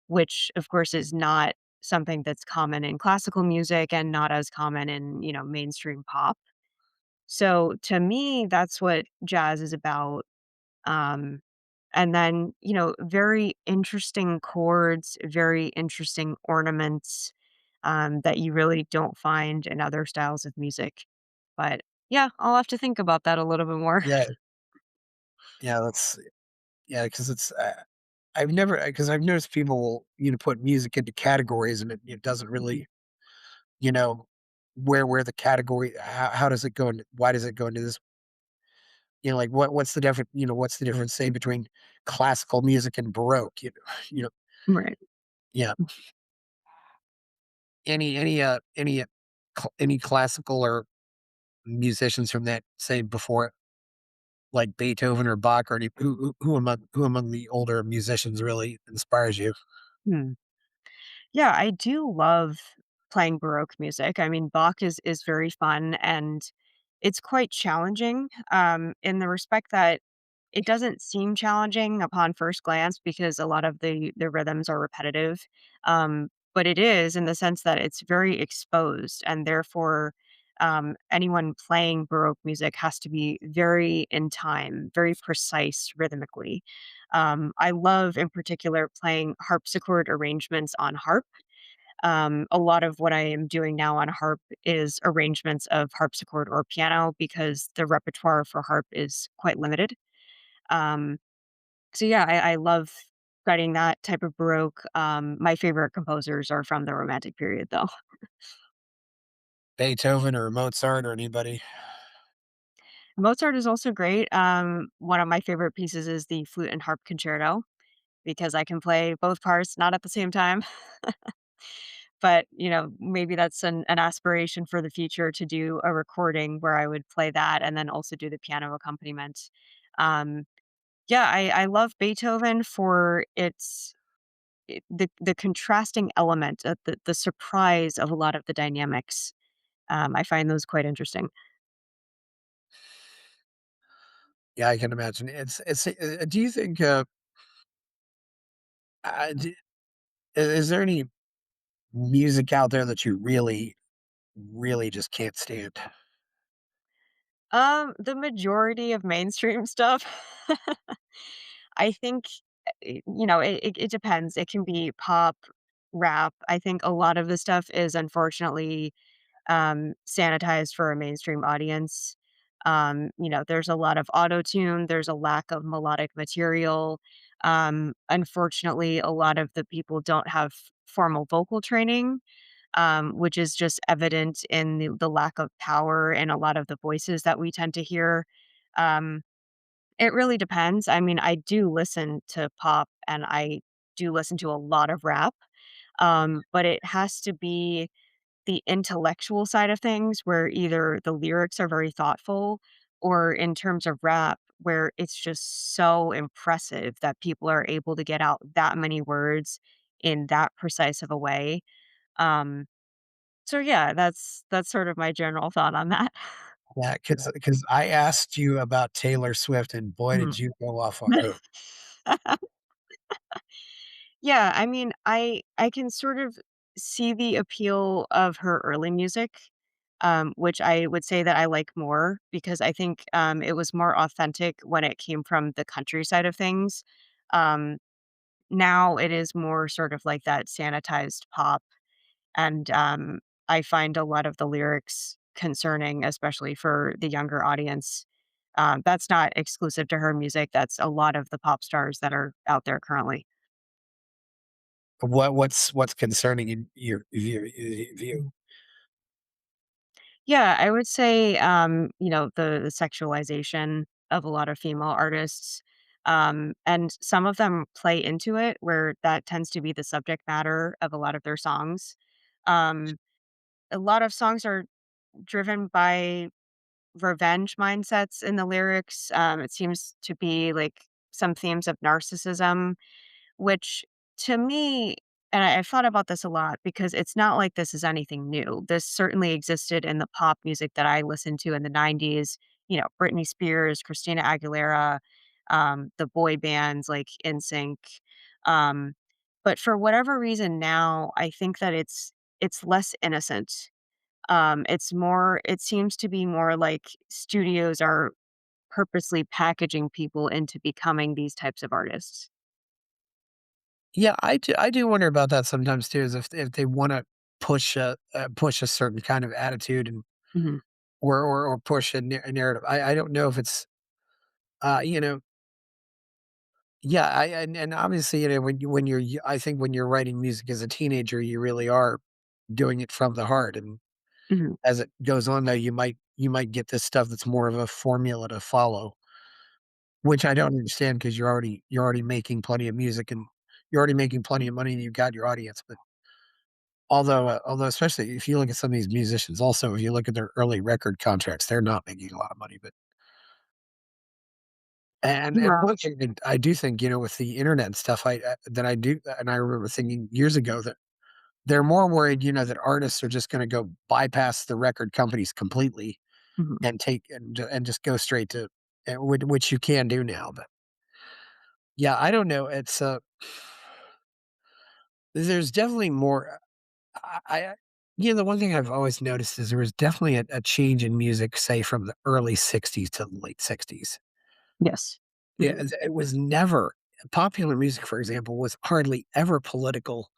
which of course is not something that's common in classical music and not as common in, mainstream pop. So to me, that's what jazz is about. Um, and then, very interesting chords, very interesting ornaments, that you really don't find in other styles of music. But yeah, I'll have to think about that a little bit more. Yeah, yeah, because it's I've noticed people will put music into categories and it doesn't Mhm. really you know where the category how does it go into why does it go into this like what's the difference say between classical music and baroque Right. yeah any classical or musicians from that say before like Beethoven or Bach or any who among the older musicians really inspires you? Hmm. Yeah, I do love playing Baroque music. I mean, Bach is very fun and it's quite challenging in the respect that it doesn't seem challenging upon first glance because a lot of the rhythms are repetitive. But it is in the sense that it's very exposed and therefore anyone playing Baroque music has to be very in time, very precise rhythmically. I love in particular playing harpsichord arrangements on harp. A lot of what I am doing now on harp is arrangements of harpsichord or piano because the repertoire for harp is quite limited. Um, so yeah, I love writing that type of baroque. My favorite composers are from the Romantic period, though. Beethoven or Mozart or anybody? Mozart is also great. One of my favorite pieces is the flute and harp concerto because I can play both parts, not at the same time. But maybe that's an aspiration for the future to do a recording where I would play that and then also do the piano accompaniment. Um, yeah, I love Beethoven for the contrasting element, the surprise of a lot of the dynamics. I find those quite interesting. Yeah, I can imagine. Do you think, d is there any music out there that you really, really just can't stand? The majority of mainstream stuff, I think, it depends. It can be pop, rap. I think a lot of the stuff is unfortunately sanitized for a mainstream audience. There's a lot of auto tune. There's a lack of melodic material. Unfortunately, a lot of the people don't have formal vocal training, which is just evident in the lack of power in a lot of the voices that we tend to hear. Um, it really depends. I mean, I do listen to pop and I do listen to a lot of rap, but it has to be the intellectual side of things where either the lyrics are very thoughtful or in terms of rap where it's just so impressive that people are able to get out that many words in that precise of a way. Um, so yeah, that's sort of my general thought on that. Yeah, because I asked you about Taylor Swift, and boy, Mhm. did you go off on her. Yeah, I mean, I can sort of see the appeal of her early music, which I would say that I like more because I think it was more authentic when it came from the countryside of things. Um, Now it is more sort of like that sanitized pop, and I find a lot of the lyrics concerning, especially for the younger audience. That's not exclusive to her music. That's a lot of the pop stars that are out there currently. What's concerning in your view? Yeah, I would say, the sexualization of a lot of female artists. And some of them play into it where that tends to be the subject matter of a lot of their songs. Um, a lot of songs are driven by revenge mindsets in the lyrics. It seems to be like some themes of narcissism which to me and I've thought about this a lot because it's not like this is anything new. This certainly existed in the pop music that I listened to in the 90s, Britney Spears, Christina Aguilera, the boy bands like NSYNC. Um, but for whatever reason now, I think that it's less innocent. It seems to be more like studios are purposely packaging people into becoming these types of artists. Yeah, I do wonder about that sometimes too, is if they wanna push a certain kind of attitude and Mhm. or push a narrative. I don't know if it's, you know yeah, and obviously, when I think when you're writing music as a teenager, you really are doing it from the heart, and Mhm. as it goes on, though, you might get this stuff that's more of a formula to follow, which I don't understand because you're already making plenty of music and you're already making plenty of money and you've got your audience. But although especially if you look at some of these musicians, also if you look at their early record contracts, they're not making a lot of money. But And Yeah. one thing that I do think, with the internet and stuff, that I do, and I remember thinking years ago that they're more worried, that artists are just gonna go bypass the record companies completely Mhm. and and just go straight to, which you can do now, but yeah, I don't know, there's definitely more. I the one thing I've always noticed is there was definitely a change in music, say, from the early '60s to the late '60s. Yes. Mhm. It was never popular music, for example, was hardly ever political,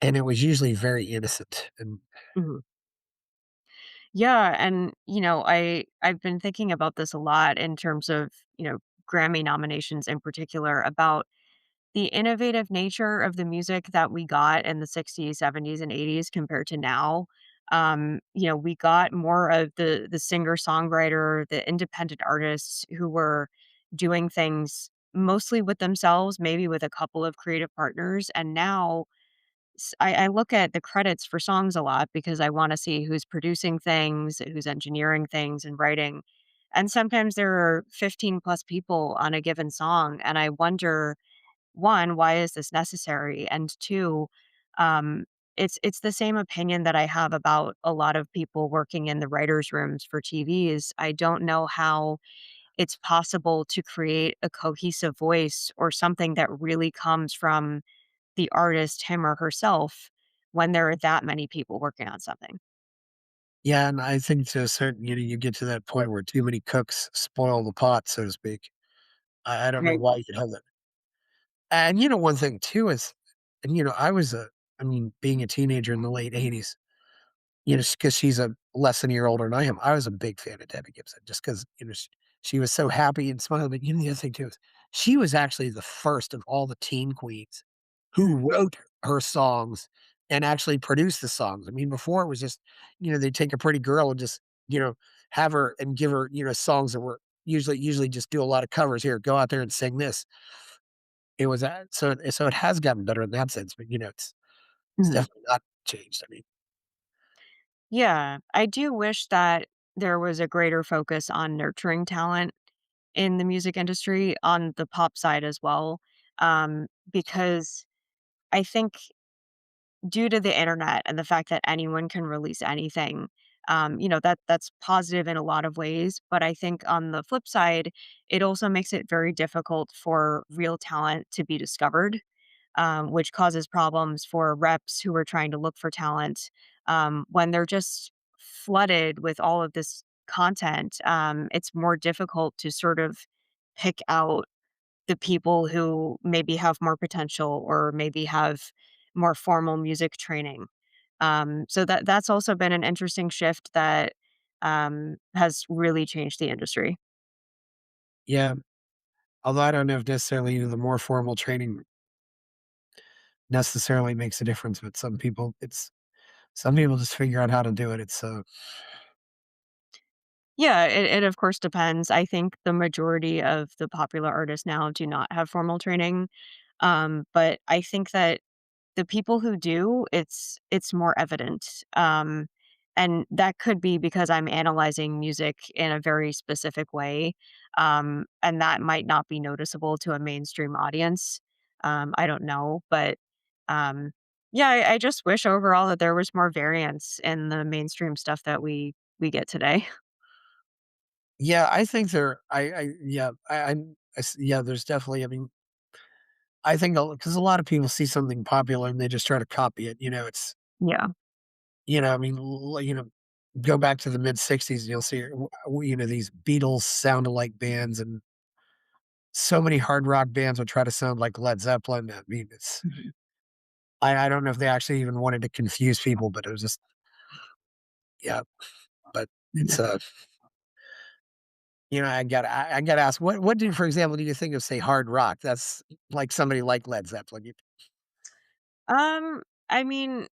and it was usually very innocent, and Mhm. Yeah, and I've been thinking about this a lot in terms of, Grammy nominations in particular about the innovative nature of the music that we got in the 60s, 70s, and 80s compared to now. We got more of the singer-songwriter, the independent artists who were doing things mostly with themselves, maybe with a couple of creative partners. And now I look at the credits for songs a lot because I want to see who's producing things, who's engineering things and writing. And sometimes there are 15 plus people on a given song. And I wonder, one, why is this necessary? And two, um, it's the same opinion that I have about a lot of people working in the writers' rooms for TVs. I don't know how it's possible to create a cohesive voice or something that really comes from the artist, him or herself, when there are that many people working on something. yeah, and I think to a certain, you get to that point where too many cooks spoil the pot, so to speak. I don't know Right. why you could have that. And, one thing too is, and, I mean, being a teenager in the late '80s, because she's a less than a year older than I am. I was a big fan of Debbie Gibson just because, she was so happy and smiling. But the other thing too is she was actually the first of all the teen queens who wrote her songs and actually produced the songs. I mean, before it was just, they'd take a pretty girl and just, you know, have her and give her, songs that were usually just do a lot of covers. Here, go out there and sing this. It was so it has gotten better in that sense, but it's Mhm. definitely not changed. I mean, Yeah, I do wish that there was a greater focus on nurturing talent in the music industry on the pop side as well, because I think due to the internet and the fact that anyone can release anything, that's positive in a lot of ways. But I think on the flip side, it also makes it very difficult for real talent to be discovered, which causes problems for reps who are trying to look for talent when they're just flooded with all of this content. It's more difficult to sort of pick out the people who maybe have more potential or maybe have more formal music training. So that's also been an interesting shift that has really changed the industry. yeah. Although I don't know if necessarily the more formal training necessarily makes a difference, but some people just figure out how to do it. Yeah, it of course depends. I think the majority of the popular artists now do not have formal training. But I think that the people who do, it's more evident. And that could be because I'm analyzing music in a very specific way. And that might not be noticeable to a mainstream audience. I don't know. But um, yeah, I just wish overall that there was more variance in the mainstream stuff that we get today. Yeah, I think there I yeah, yeah, there's definitely, I mean, I think because a lot of people see something popular and they just try to copy it, Yeah. I mean, go back to the mid '60s and you'll see, these Beatles sound alike bands, and so many hard rock bands would try to sound like Led Zeppelin. I mean, Mhm. I don't know if they actually even wanted to confuse people, but it was just, yeah, but Yeah. I gotta ask, what do, for example, do you think of, say, hard rock? That's like somebody like Led Zeppelin. Um, I mean,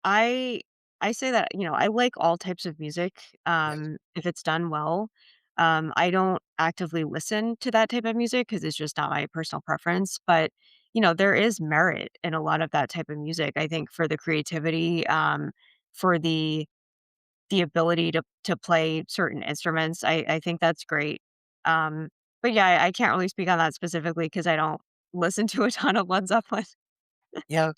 I I say that, I like all types of music, Yeah. if it's done well. I don't actively listen to that type of music because it's just not my personal preference, but, there is merit in a lot of that type of music. I think for the creativity, for the ability to play certain instruments, I think that's great. Um, But yeah, I can't really speak on that specifically because I don't listen to a ton of Led Zeppelin. Yeah.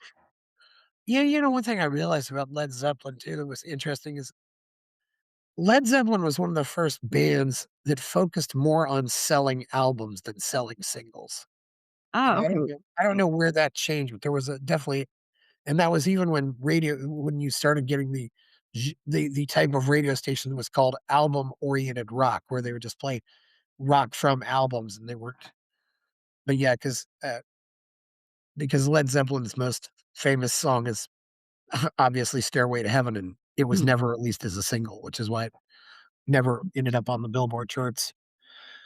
Yeah, you know, one thing I realized about Led Zeppelin too that was interesting is Led Zeppelin was one of the first bands that focused more on selling albums than selling singles. And Oh, I don't okay. know I don't know where that changed, but there was a definitely and that was even when radio when you started getting the type of radio station that was called album-oriented rock, where they would just play rock from albums and they weren't but yeah, because Led Zeppelin's most famous song is obviously Stairway to Heaven, and it was Mhm. never released as a single, which is why it never ended up on the Billboard charts.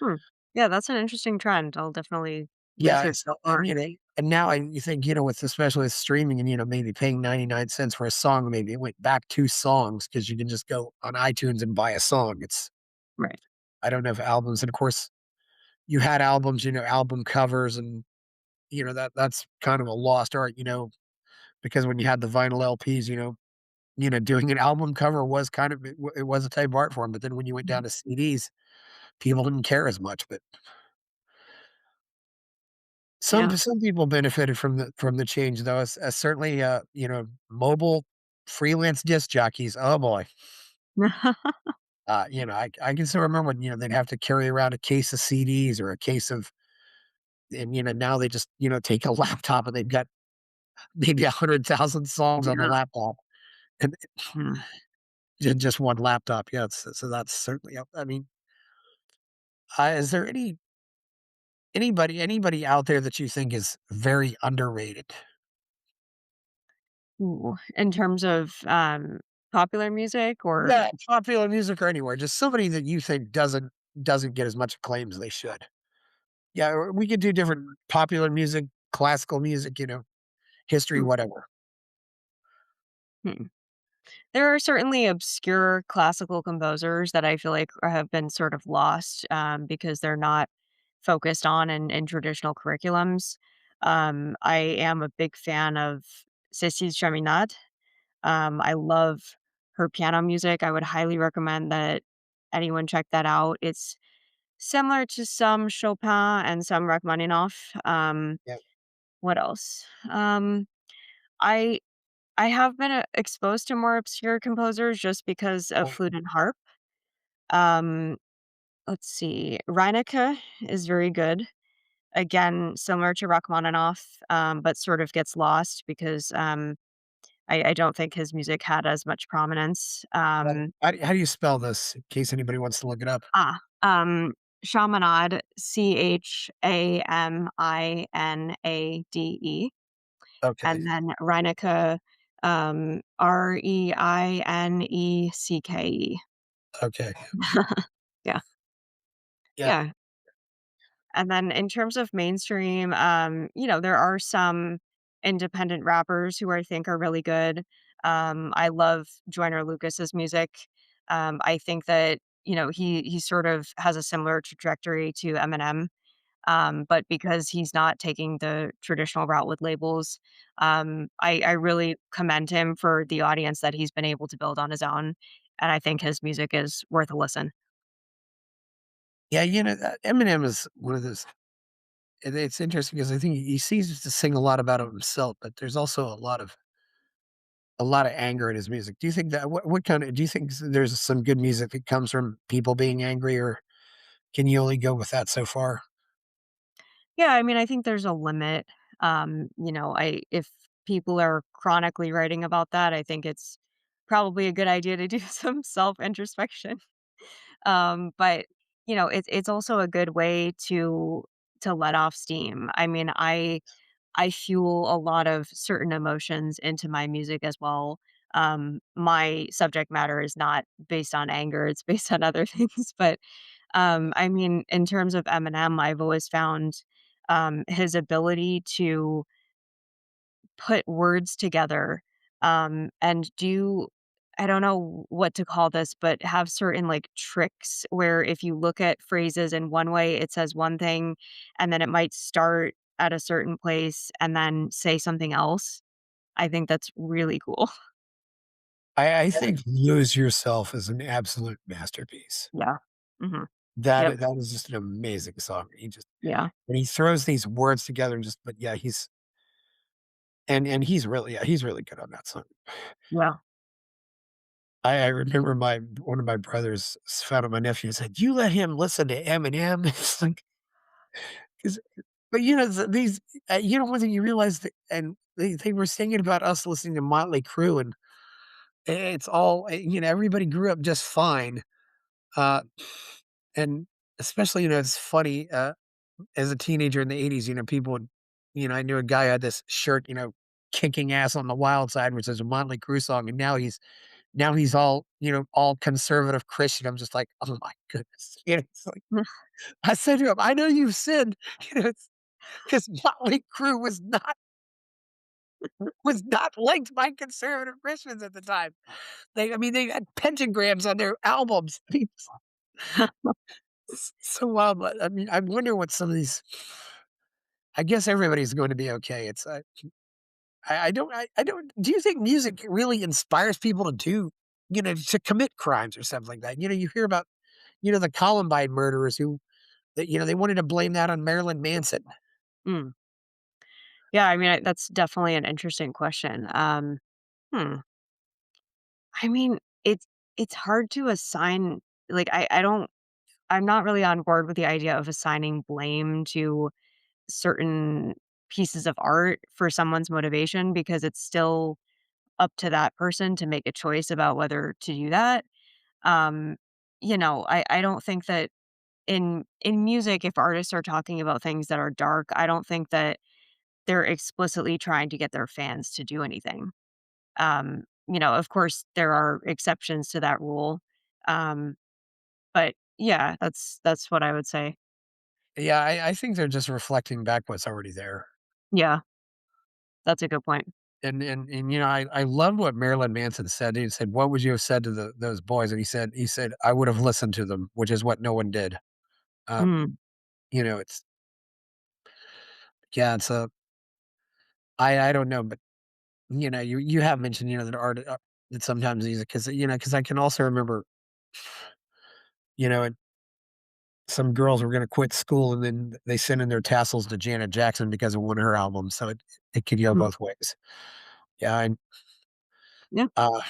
Hmm. Yeah, that's an interesting trend. I'll definitely Yeah, research so, that more. and now you think, with especially with streaming and, maybe paying 99 cents for a song, maybe it went back 2 songs because you can just go on iTunes and buy a song. Right. I don't know if albums and of course, you had albums, album covers and, that's kind of a lost art, because when you had the vinyl LPs, doing an album cover was kind of it was a type of art form, but then when you went Mhm. down to CDs, people didn't care as much, but Yeah. some people benefited from the change though, as certainly, mobile freelance disc jockeys, oh boy. I can still remember when, they'd have to carry around a case of CDs or a case of and, now they just, take a laptop and they've got maybe 100,000 songs on the Yeah. laptop and Hmm. just one laptop, yeah, so that's certainly I mean, is there anybody out there that you think is very underrated? Ooh, in terms of, popular music or Yeah, popular music or anywhere, just somebody that you think doesn't get as much acclaim as they should. Yeah, or we could do different popular music, classical music, history, hmm, whatever. hmm. There are certainly obscure classical composers that I feel like have been sort of lost, because they're not focused on in traditional curriculums. I am a big fan of Cécile Chaminade. I love her piano music. I would highly recommend that anyone check that out. It's similar to some Chopin and some Rachmaninoff. Yeah. What else? I I have been exposed to more obscure composers just because of Oh, flute and harp. Um, let's see. Reinecke is very good. Again, similar to Rachmaninoff, but sort of gets lost because I don't think his music had as much prominence. got it. How do you spell this in case anybody wants to look it up? Ah, um, Chaminade, Chaminade, Okay, and then Reinecke, Reinecke. okay. Yeah, Yeah. yeah. And then in terms of mainstream, there are some independent rappers who I think are really good. I love Joyner Lucas's music. I think that he sort of has a similar trajectory to Eminem, but because he's not taking the traditional route with labels, I really commend him for the audience that he's been able to build on his own, and I think his music is worth a listen. Yeah, Eminem is one of those it's interesting because I think he seems to sing a lot about himself, but there's also a lot of anger in his music. Do you think that what kind of do you think there's some good music that comes from people being angry, or can you only go with that so far? Yeah, I mean, I think there's a limit. I if people are chronically writing about that, I think it's probably a good idea to do some self introspection. But it's also a good way to let off steam. I mean, I fuel a lot of certain emotions into my music as well. My subject matter is not based on anger; it's based on other things. But I mean, in terms of Eminem, I've always found his ability to put words together and do, I don't know what to call this, but have certain like tricks where if you look at phrases in one way, it says one thing, and then it might start at a certain place and then say something else. I think that's really cool. I think "Lose Yourself" is an absolute masterpiece. Yeah. Hmm. Yep. that is just an amazing song. Yeah. And he throws these words together and just but yeah, he's really yeah, he's really good on that song. Yeah. I remember my one of my brothers found out my nephew and said, "You let him listen to Eminem?" It's like 'cause but, these one thing you realize that and they were singing about us listening to Motley Crue, and it's all everybody grew up just fine, uh, and especially, it's funny, as a teenager in the '80s, people would I knew a guy had this shirt, "Kicking Ass on the Wild Side," which is a Motley Crue song, and now he's all, all conservative Christian. I'm just like, "Oh my goodness." It's like I said to him, "I know you've sinned," you know, because Motley Crue was not liked by conservative Christians at the time. I mean, they had pentagrams on their albums. It's so wild, but, I mean, I wonder what some of these I guess everybody's going to be okay. I don't do you think music really inspires people to to commit crimes or something like that? You hear about, the Columbine murderers who that, they wanted to blame that on Marilyn Manson. Mm. Yeah, I mean, that's definitely an interesting question. Hmm. I mean, it's hard to assign like I'm not really on board with the idea of assigning blame to certain pieces of art for someone's motivation because it's still up to that person to make a choice about whether to do that. Um, I don't think that in music, if artists are talking about things that are dark, I don't think that they're explicitly trying to get their fans to do anything. Of course, there are exceptions to that rule. Um, but yeah, that's what I would say. Yeah, I think they're just reflecting back what's already there. Yeah, that's a good point. And I love what Marilyn Manson said. He said, "What would you have said to those boys?" And he said, "I would have listened to them," which is what no one did. Um, Mm, it's yeah, it's a I don't know, but you have mentioned that art that sometimes easy because I can also remember and some girls were going to quit school and then they sent in their tassels to Janet Jackson because of one of her albums. So it could go mm, both ways. Yeah, and yeah. uh,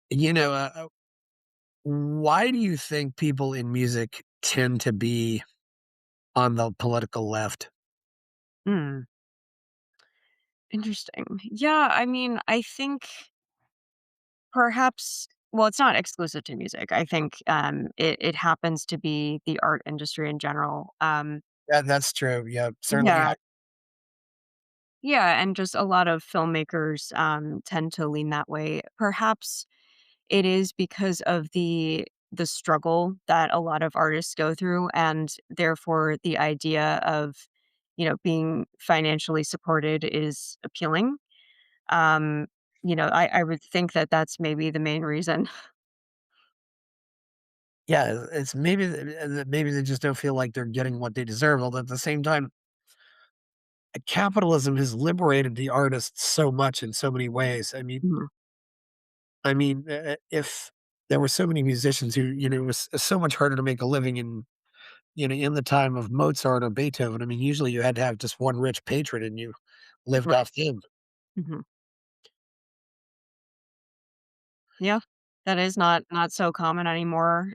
you know, uh, uh, why do you think people in music tend to be on the political left? Mm, interesting. Yeah, I mean, I think perhaps well, it's not exclusive to music. I think it happens to be the art industry in general. Yeah, that's true. Yeah, certainly. Yeah, Yeah, yeah, and just a lot of filmmakers tend to lean that way. Perhaps it is because of the struggle that a lot of artists go through, and therefore the idea of being financially supported is appealing. Um, I would think that that's maybe the main reason. yeah. It's maybe maybe they just don't feel like they're getting what they deserve. Although at the same time, capitalism has liberated the artists so much in so many ways. I mean, Mhm. if there were so many musicians who, it was so much harder to make a living in the time of Mozart or Beethoven. I mean, usually you had to have just one rich patron and you lived Right. off him. Mhm. Yeah, that is not so common anymore.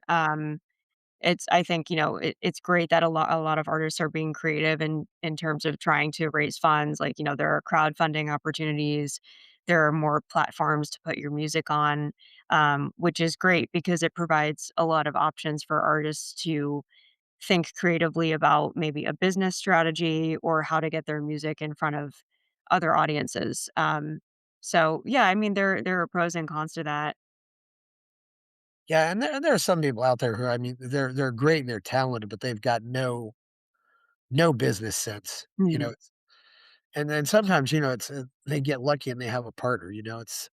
It's I think, it's great that a lot of artists are being creative in terms of trying to raise funds, like, there are crowdfunding opportunities, there are more platforms to put your music on, which is great because it provides a lot of options for artists to think creatively about maybe a business strategy or how to get their music in front of other audiences. So yeah, I mean, there are pros and cons to that. Yeah, and there are some people out there who, I mean, they're great and they're talented, but they've got no business sense. Mhm. And then sometimes it's they get lucky and they have a partner. It's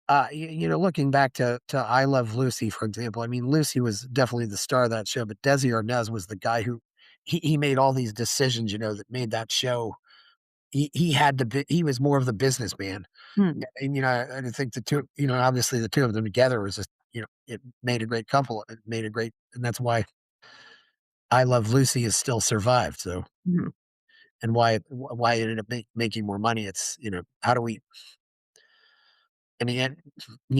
looking back to I Love Lucy, for example. I mean, Lucy was definitely the star of that show, but Desi Arnaz was the guy who he made all these decisions, that made that show. He had to be. He was more of the businessman, Hmm. and I think the two, obviously the two of them together was just it made a great couple. It made a great and that's why I Love Lucy has still survived, so Mhm. and why it ended up making more money. It's, how do we and yet,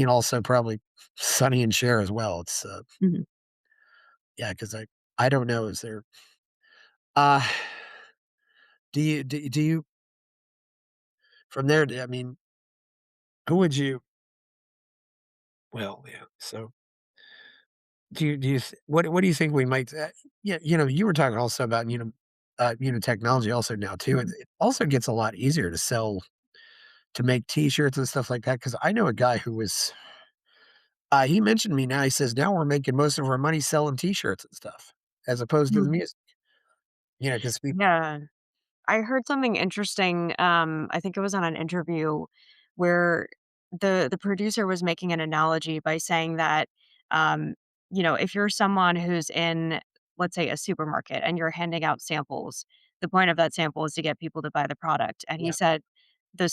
also probably Sonny and Cher as well. It's, Mhm. yeah, because I don't know, is there uh, do you from there, I mean, who would you well, yeah, so do you what do you think we might, yeah, you were talking also about, technology also now too. Mhm. It also gets a lot easier to sell to make T-shirts and stuff like that. Because I know a guy who was, he mentioned me now, he says, "Now we're making most of our money selling T-shirts and stuff, as opposed to the Mhm. music." Because we Yeah. I heard something interesting, I think it was on an interview where the producer was making an analogy by saying that, um, if you're someone who's in, let's say, a supermarket and you're handing out samples, the point of that sample is to get people to buy the product. And he yeah, said, the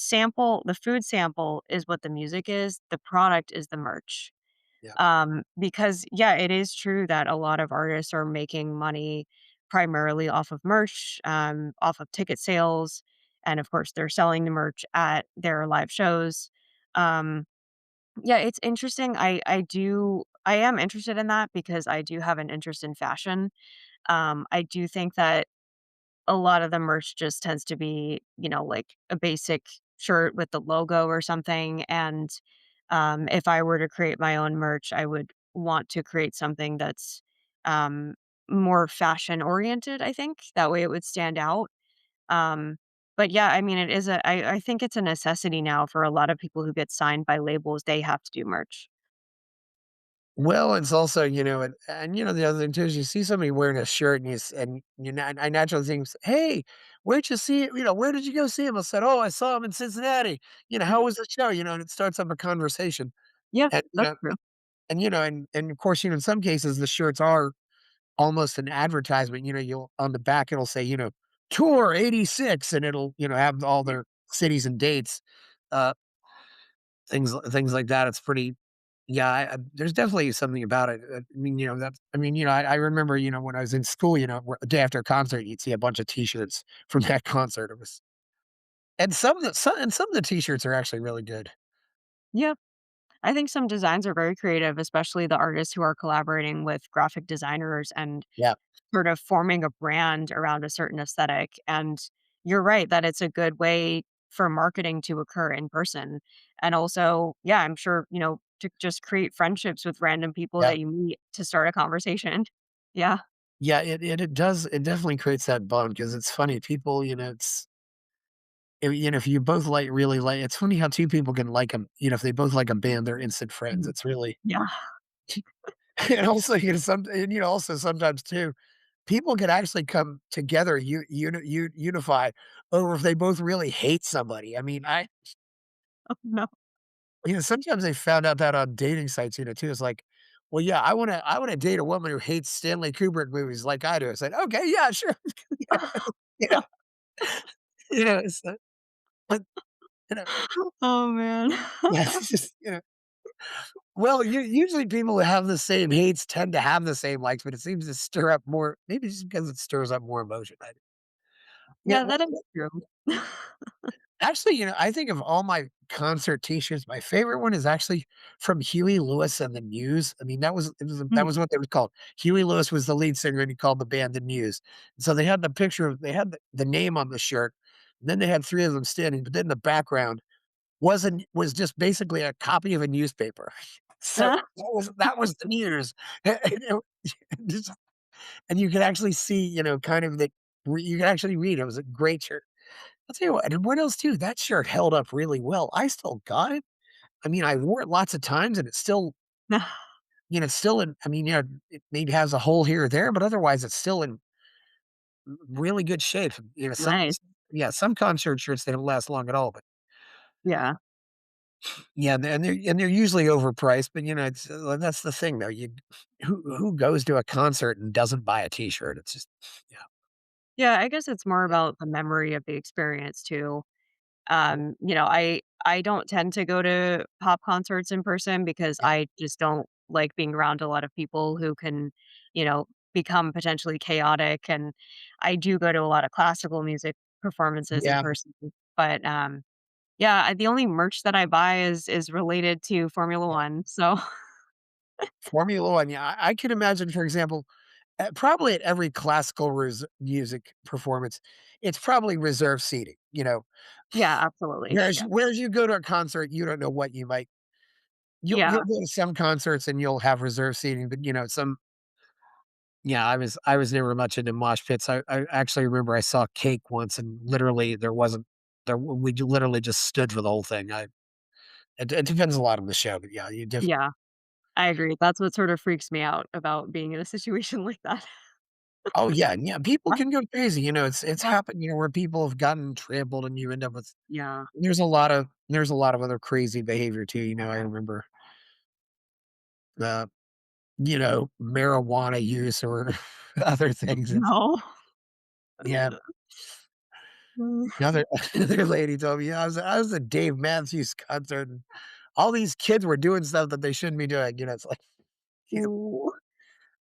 food sample is what the music is, the product is the merch. yeah, Because yeah, it is true that a lot of artists are making money primarily off of merch, off of ticket sales, and of course, they're selling the merch at their live shows. Um, yeah, it's interesting. I am interested in that because I do have an interest in fashion. I do think that a lot of the merch just tends to be, like a basic shirt with the logo or something. And if I were to create my own merch, I would want to create something that's um, more fashion oriented, I think. That way it would stand out. Um, but yeah, I mean, I think it's a necessity now for a lot of people who get signed by labels, they have to do merch. well, it's also, the other thing too is you see somebody wearing a shirt and I naturally think, "Hey, where'd you see it? Where did you go see him?" I said, "Oh, I saw him in Cincinnati. How was the show?" And it starts up a conversation. Yeah, And, that's true. and of course, in some cases, the shirts are almost an advertisement. You'll on the back, it'll say, "Tour '86," and it'll, have all their cities and dates, uh, things like that. It's pretty yeah, there's definitely something about it. I remember, when I was in school, a day after a concert, you'd see a bunch of T-shirts from that concert. It was and some of the T-shirts are actually really good. Yeah. I think some designs are very creative, especially the artists who are collaborating with graphic designers and Yeah, sort of forming a brand around a certain aesthetic. And you're right that it's a good way for marketing to occur in person. And also, yeah, I'm sure, to just create friendships with random people yeah. that you meet to start a conversation. Yeah. Yeah, it does it definitely creates that bond because it's funny, people, if you both really like it's funny how 2 people can like them. If they both like a band, they're instant friends. Mhm. It's really Yeah. and also, also sometimes too, people can actually come together, unify over if they both really hate somebody. I mean, Oh, no. sometimes they found out that on dating sites, too. It's like, well, yeah, I wanna date a woman who hates Stanley Kubrick movies like I do. It's like, okay, yeah, sure. You know, it's, but, you know, Oh, man. yeah, it's just, well, usually people who have the same hates tend to have the same likes, but it seems to stir up more maybe just because it stirs up more emotion. Yeah, Yeah, that is true. actually, I think of all my concert T-shirts, my favorite one is actually from Huey Lewis and the News. I mean, that Mhm. was what they were called. Huey Lewis was the lead singer, and he called the band the News. So they had the name on the shirt, and then they had 3 of them standing, but then the background was just basically a copy of a newspaper. So that was the News. Just and you could actually see, kind of you could actually read. It was a great shirt. I'll tell you what, and what else too, that shirt held up really well. I still got it. I mean, I wore it lots of times and it's still, it's still in, I mean, it maybe has a hole here or there, but otherwise it's still in really good shape. Nice. Yeah, some concert shirts, they don't last long at all, but Yeah. yeah, and they're usually overpriced, but that's the thing though. Who goes to a concert and doesn't buy a t-shirt? It's just, yeah, Yeah, I guess it's more yeah, about the memory of the experience too. I don't tend to go to pop concerts in person because yeah, I just don't like being around a lot of people who can, you know, become potentially chaotic, and I do go to a lot of classical music performances in Yeah, person, but, yeah, the only merch that I buy is related to Formula yeah. 1, so Formula One, yeah, I can imagine, for example, probably at every classical music performance, it's probably reserved seating, you know? yeah, absolutely, Whereas yeah. whereas you go to a concert, you don't know what you might you'll Yeah, go to some concerts and you'll have reserved seating, but, some yeah, I was never much into mosh pits. I actually remember I saw Cake once and literally there wasn't there we literally just stood for the whole thing. It depends a lot on the show, but yeah, you def yeah, I agree, that's what sort of freaks me out about being in a situation like that. oh, yeah, yeah, people Uh, can go crazy, it's uh, happened, where people have gotten trampled and you end up with yeah. there's a lot of other crazy behavior too, I remember, uh, marijuana use or other things, No. yeah, Mm, another another lady told me, "Yeah, I was at Dave Matthews concert, and all these kids were doing stuff that they shouldn't be doing," it's like, you know, ooh.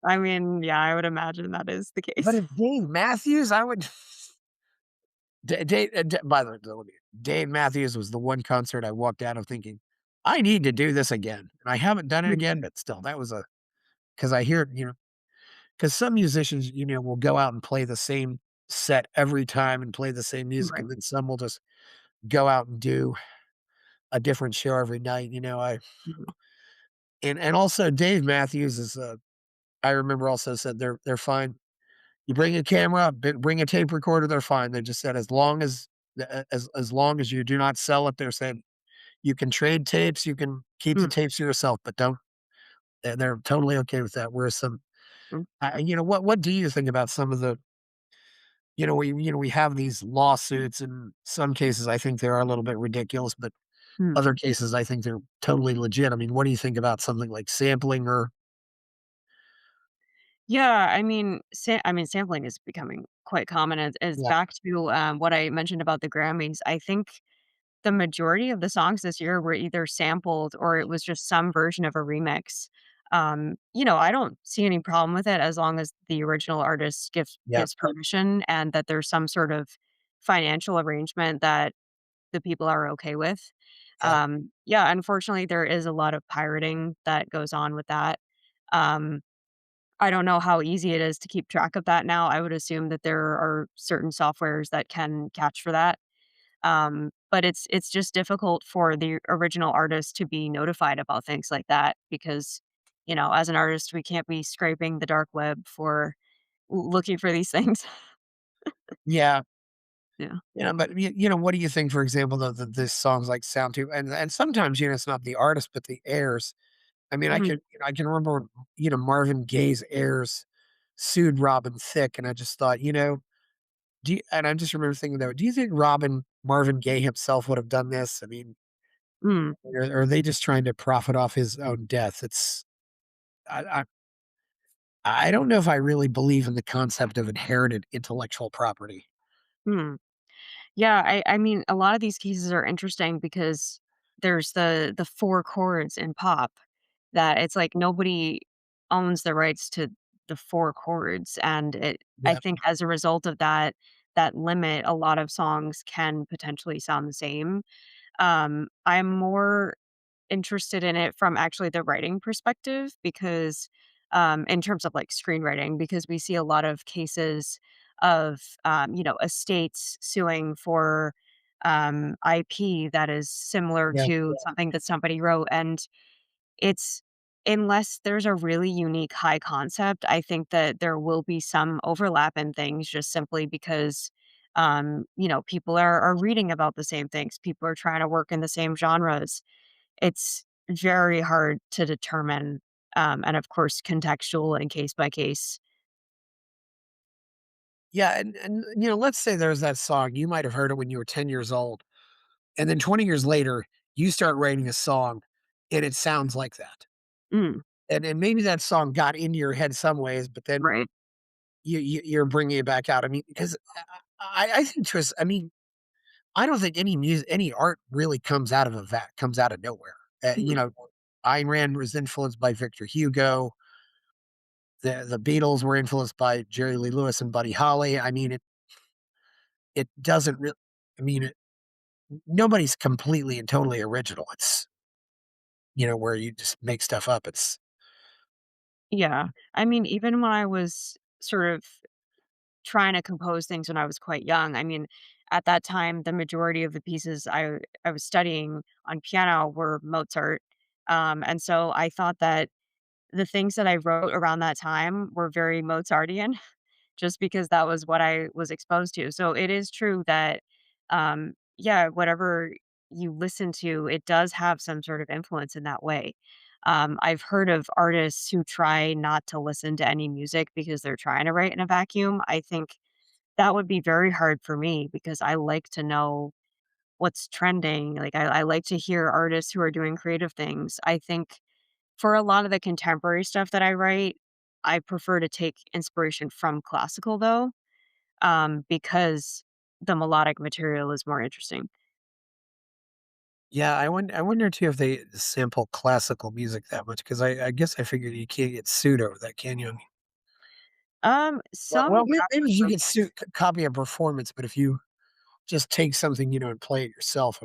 I mean, yeah, I would imagine that is the but case. if Dave Matthews, I would by the way, Dave Matthews was the one concert I walked out of thinking, "I need to do this again," and I haven't done it Mm, again, but still, that was a because I hear, because some musicians, will go out and play the same set every time and play the same music, right. and then some will just go out and do a different show every night, I Mhm, and also Dave Matthews is, I remember also said they're fine. You bring a camera, bring a tape recorder, they're fine. They just said as long as you do not sell it, they're saying you can trade tapes, you can keep the mm, tapes to yourself, but don't they're totally okay with that. Whereas mm, what do you think about some of the we have these lawsuits. In some cases, I think they are a little bit ridiculous, but mm. other cases, I think they're totally legit. I mean, what do you think about something like sampling or Yeah, I mean, sampling is becoming quite common as yeah, back to, what I mentioned about the Grammys. I think the majority of the songs this year were either sampled or it was just some version of a remix. I don't see any problem with it as long as the original artist yeah, gives permission and that there's some sort of financial arrangement that the people are okay with. yeah, Yeah, unfortunately, there is a lot of pirating that goes on with that. Um, I don't know how easy it is to keep track of that now. I would assume that there are certain softwares that can catch for that. But it's just difficult for the original artist to be notified about things like that because, as an artist, we can't be scraping the dark web for looking for these things. yeah. Yeah. But what do you think, for example, the songs like sound to, and sometimes it's not the artist but the heirs. I mean, Mhm. I can remember Marvin Gaye's heirs sued Robin Thicke, and I just thought, and I just remember thinking though, do you think Marvin Gaye himself would have done this? I mean, Mm, or are they just trying to profit off his own death? I, I I don't know if I really believe in the concept of inherited intellectual property. mm. Yeah, I mean, a lot of these cases are interesting because there's the 4 chords in pop that it's like nobody owns the rights to the 4 chords, and I Yeah, think as a result of that limit, a lot of songs can potentially sound the same. I'm more interested in it from actually the writing perspective because, in terms of like screenwriting, because we see a lot of cases of, estates suing for IP that is similar yeah, to something that somebody wrote. And it's, unless there's a really unique high concept, I think that there will be some overlap in things just simply because. People are reading about the same things. People are trying to work in the same genres. It's very hard to determine, and of course, contextual and case by case. yeah. And let's say there's that song you might have heard it when you were 10 years old, and then 20 years later, you start writing a song, and it sounds like that. Mm, And maybe that song got into your head some ways, but then right. you're bringing it back out. I mean, because I think I mean, I don't think any art really comes out of nowhere. Mhm. Ayn Rand was influenced by Victor Hugo. The Beatles were influenced by Jerry Lee Lewis and Buddy Holly. I mean, it doesn't really. I mean, nobody's completely and totally original. It's where you just make stuff up. It's Yeah. I mean, even when I was sort of trying to compose things when I was quite young, I mean, at that time, the majority of the pieces I was studying on piano were Mozart. And so I thought that the things that I wrote around that time were very Mozartian just because that was what I was exposed to. So it is true that, yeah, whatever you listen to, it does have some sort of influence in that way. I've heard of artists who try not to listen to any music because they're trying to write in a vacuum. I think that would be very hard for me because I like to know what's trending. Like, I like to hear artists who are doing creative things. I think for a lot of the contemporary stuff that I write, I prefer to take inspiration from classical though, because the melodic material is more interesting. yeah. I wonder too if they sample classical music that much because I guess I figured you can't get sued over that, can you? I mean, well, Some maybe rappers you are. get sued, copy a performance, but if you just take something, and play it yourself,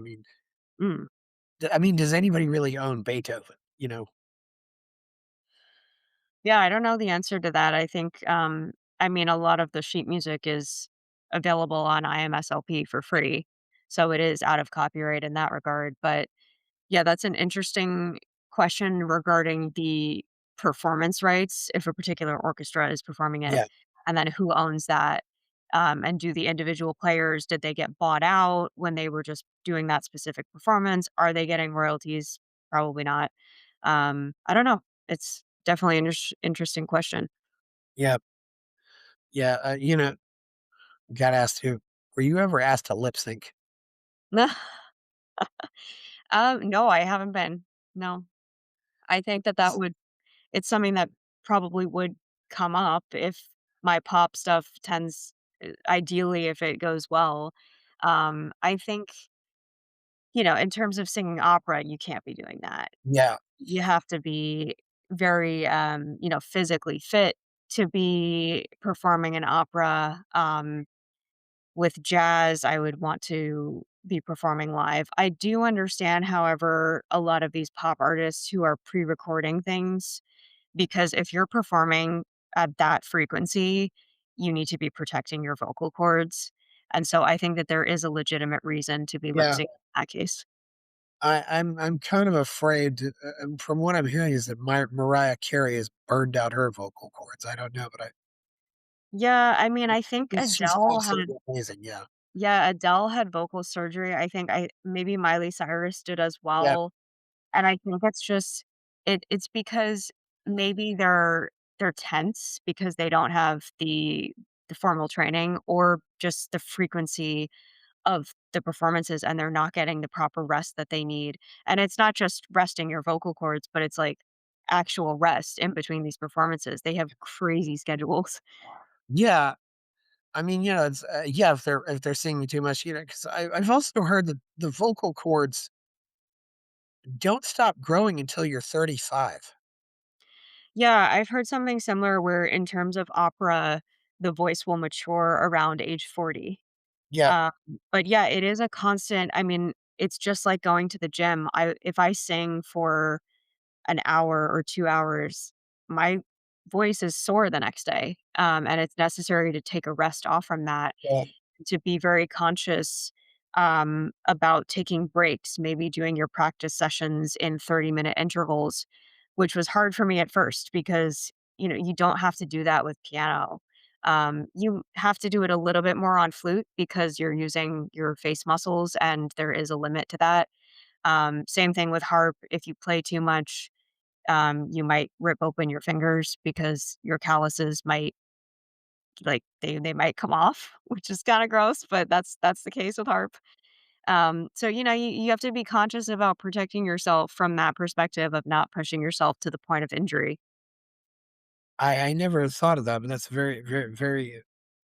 Mm. I mean, does anybody really own Beethoven? Yeah, I don't know the answer to that. I think, I mean, a lot of the sheet music is available on IMSLP for free, so it is out of copyright in that regard. But yeah, that's an interesting question regarding the performance rights if a particular orchestra is performing it, Yeah, and then who owns that. And do the individual players, did they get bought out when they were just doing that specific performance? Are they getting royalties? Probably not. I don't know. It's definitely an interesting question. yeah, yeah. Got asked too. Were you ever asked to lip sync? No, I haven't been. No, I think that it's something that probably would come up if my pop stuff tends, ideally, if it goes well. I think, in terms of singing opera, you can't be doing that. Yeah, You have to be very, physically fit to be performing an opera. With jazz, I would want to be performing live. I do understand, however, a lot of these pop artists who are pre-recording things, because if you're performing at that frequency, you need to be protecting your vocal cords. And so I think that there is a legitimate reason to be lip yeah. syncing in that case. I'm kind of afraid. From what I'm hearing, is that Mariah Carey has burned out her vocal cords. I don't know, but I Yeah, I mean, I think she's Adele had absolutely amazing. Yeah, yeah, Adele had vocal surgery. I think I maybe Miley Cyrus did as yeah, well. And I think it's just it's because maybe they're tense because they don't have the formal training or just the frequency of the performances, and they're not getting the proper rest that they need. And it's not just resting your vocal cords, but it's like actual rest in between these performances. They have crazy schedules. yeah. I mean, it's yeah. If they're singing too much, because I've also heard that the vocal cords don't stop growing until you're 35. Yeah, I've heard something similar where in terms of opera, the voice will mature around age 40. Yeah, Um, but yeah, it is a constant. I mean, it's just like going to the gym. If I sing for an hour or 2 hours, my voice is sore the next day, and it's necessary to take a rest off from that, yeah, to be very conscious, about taking breaks, maybe doing your practice sessions in 30-minute intervals, which was hard for me at first because, you don't have to do that with piano. You have to do it a little bit more on flute because you're using your face muscles and there is a limit to that. Same thing with harp. If you play too much, you might rip open your fingers because your calluses might they might come off, which is kind of gross, but that's the case with harp. So you have to be conscious about protecting yourself from that perspective of not pushing yourself to the point of injury. I never thought of that, but that's very, very, very.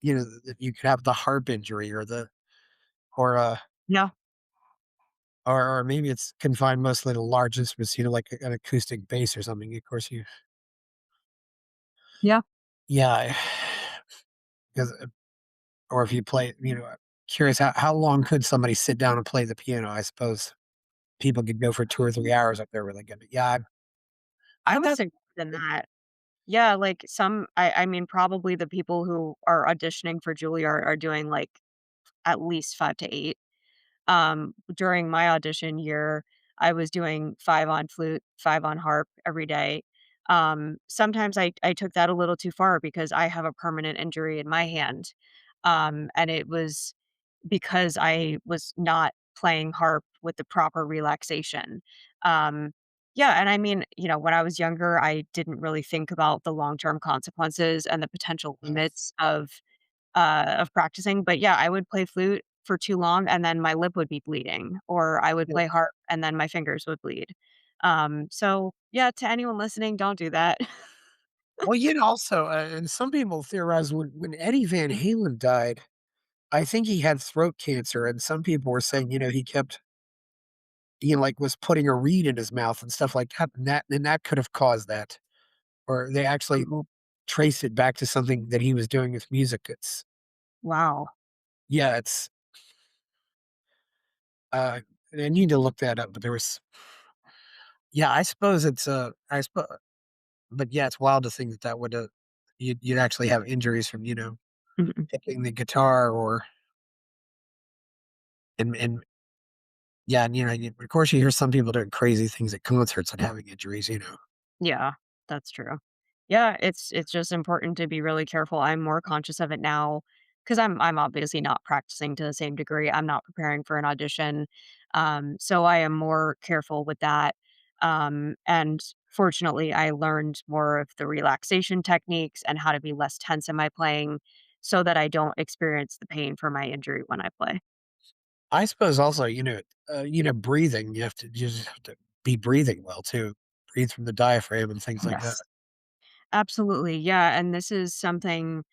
That you could have the harp injury or the or or maybe it's confined mostly to large instruments, like an acoustic bass or something. Of course, you Yeah. yeah, because or if you play, curious how long could somebody sit down and play the piano? I suppose people could go for 2 or 3 hours if they're really good. But yeah, I I've would had say more than that. Yeah, like, I mean, probably the people who are auditioning for Juilliard are doing, like, at least 5 to 8. During my audition year, I was doing 5 on flute, 5 on harp every day. Sometimes I took that a little too far because I have a permanent injury in my hand, and it was because I was not playing harp with the proper relaxation. Um, yeah, and I mean, when I was younger, I didn't really think about the long-term consequences and the potential limits of practicing, but yeah, I would play flute for too long and then my lip would be bleeding, or I would yeah. play harp and then my fingers would bleed. So yeah, to anyone listening, don't do that. Well, also, and some people theorize when Eddie Van Halen died, I think he had throat cancer, and some people were saying, he kept, like was putting a reed in his mouth and stuff like that, and that could have caused that, or they actually Oh, traced it back to something that he was doing with music. It's wow. yeah, it's uh, I need to look that up, but there was yeah, I suppose it's I suppose, but yeah, it's wild to think that that would you'd actually have injuries from Mhm. picking the guitar or and yeah, and, of course, you hear some people doing crazy things at concerts and having injuries. Yeah, that's true. Yeah, it's just important to be really careful. I'm more conscious of it now because I'm obviously not practicing to the same degree. I'm not preparing for an audition. So I am more careful with that. And fortunately I learned more of the relaxation techniques and how to be less tense in my playing so that I don't experience the pain for my injury when I play. I suppose also, breathing, you just have to be breathing well too. Breathe from the diaphragm and things like that. Yes. Absolutely. Yeah. And this is something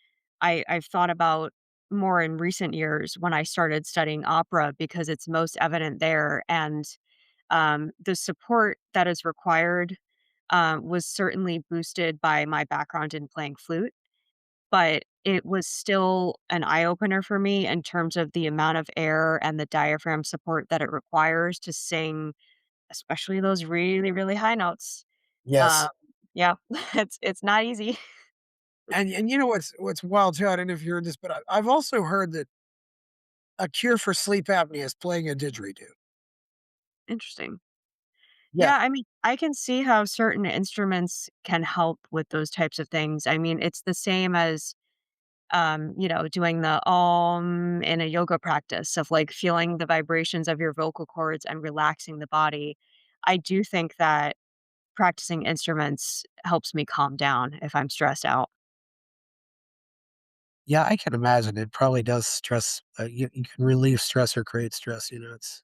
I've thought about more in recent years when I started studying opera because it's most evident there. And the support that is required was certainly boosted by my background in playing flute, but it was still an eye opener for me in terms of the amount of air and the diaphragm support that it requires to sing, especially those really, really high notes. Um, Yes. yeah, it's not easy. And what's wild too, I don't know if you heard this, but I've also heard that a cure for sleep apnea is playing a didgeridoo. Interesting. Yeah. Yeah, I mean, I can see how certain instruments can help with those types of things. I mean, it's the same as, doing the in a yoga practice of like feeling the vibrations of your vocal cords and relaxing the body. I do think that practicing instruments helps me calm down if I'm stressed out. Yeah, I can imagine it probably does stress, you can relieve stress or create stress, it's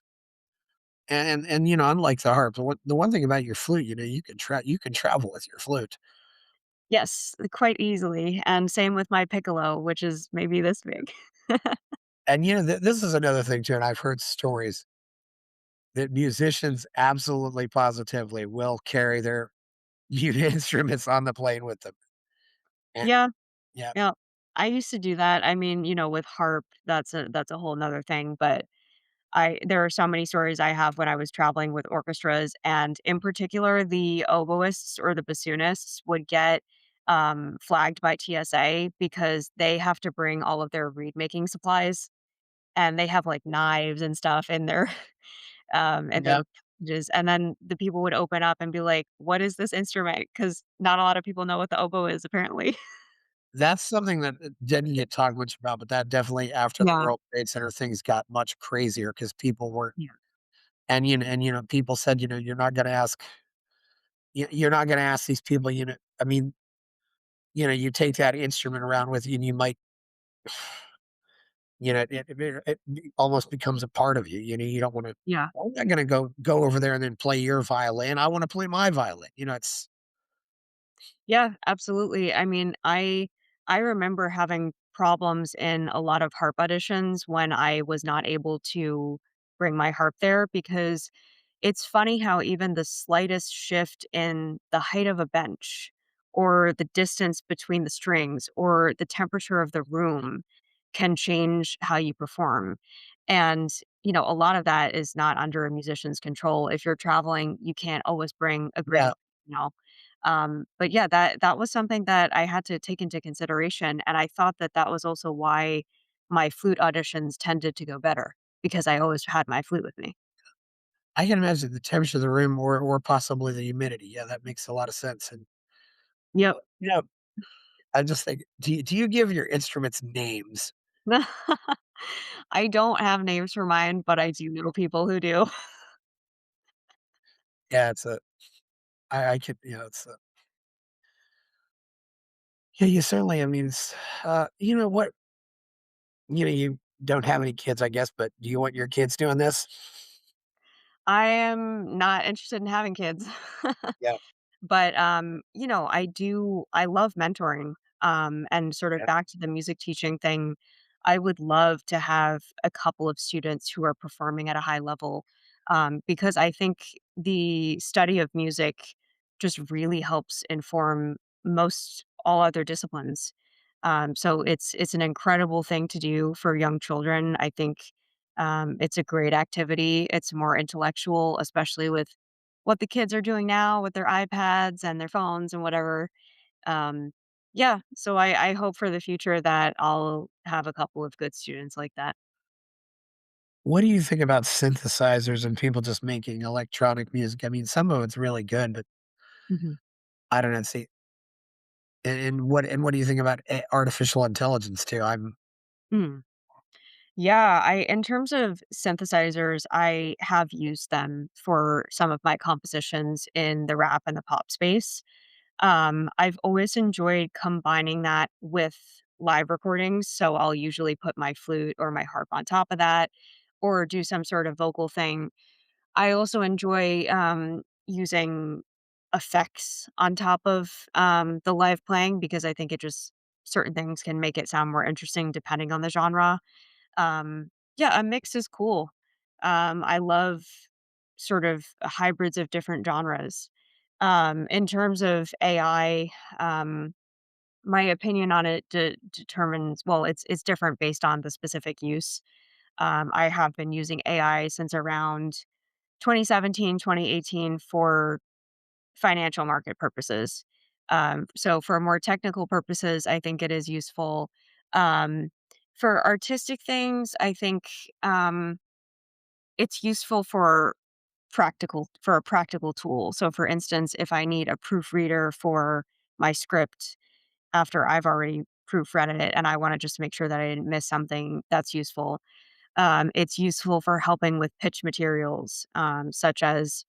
and unlike the harp, the one thing about your flute, you can travel with your flute. Yes, quite easily. And same with my piccolo, which is maybe this big. And, this is another thing too, and I've heard stories that musicians absolutely positively will carry their mute instruments on the plane with them. And Yeah. yeah, Yeah, I used to do that. I mean, with harp, that's a whole 'nother thing, but I there are so many stories I have when I was traveling with orchestras, and in particular, the oboists or the bassoonists would get, flagged by TSA because they have to bring all of their reed making supplies, and they have, like, knives and stuff in yeah. their packages, and then the people would open up and be like, "What is this instrument?" Because not a lot of people know what the oboe is, apparently. That's something that didn't get talked much about, but that definitely after the Yeah. World Trade Center things got much crazier because people were Yeah. people said, you're not gonna ask these people, I mean, you take that instrument around with you and you might, it almost becomes a part of you. You don't wanna Yeah. I'm not gonna go over there and then play your violin. I wanna play my violin. It's Yeah, absolutely. I mean, I remember having problems in a lot of harp auditions when I was not able to bring my harp there because it's funny how even the slightest shift in the height of a bench or the distance between the strings or the temperature of the room can change how you perform. And, a lot of that is not under a musician's control. If you're traveling, you can't always bring a great, Yeah, you know. But yeah, that was something that I had to take into consideration. And I thought that that was also why my flute auditions tended to go better because I always had my flute with me. I can imagine the temperature of the room or possibly the humidity. Yeah, that makes a lot of sense, and, Yep. you know, I just think, do you give your instruments names? I don't have names for mine, but I do know people who do. Yeah, I could, it's a yeah, you certainly, I mean, you know what? You don't have any kids, I guess, but do you want your kids doing this? I am not interested in having kids. Yeah, But, I love mentoring, and sort of yeah. back to the music teaching thing, I would love to have a couple of students who are performing at a high level, because I think the study of music just really helps inform most all other disciplines. So it's an incredible thing to do for young children. I think, it's a great activity. It's more intellectual, especially with what the kids are doing now with their iPads and their phones and whatever. Um, yeah, so I hope for the future that I'll have a couple of good students like that. What do you think about synthesizers and people just making electronic music? I mean, some of it's really good, but Mhm. I don't know. See, and what do you think about artificial intelligence too? Mm. Yeah, I in terms of synthesizers, I have used them for some of my compositions in the rap and the pop space. I've always enjoyed combining that with live recordings, so I'll usually put my flute or my harp on top of that or do some sort of vocal thing. I also enjoy, using effects on top of, the live playing because I think it just certain things can make it sound more interesting depending on the genre. Yeah, a mix is cool. I love sort of hybrids of different genres. In terms of AI, my opinion on it determines well, it's different based on the specific use. I have been using AI since around 2017, 2018 for financial market purposes. So for more technical purposes, I think it is useful. Um, for artistic things, I think it's useful for a practical tool. So for instance, if I need a proofreader for my script after I've already proofread it and I want to just make sure that I didn't miss something, that's useful. It's useful for helping with pitch materials, such as,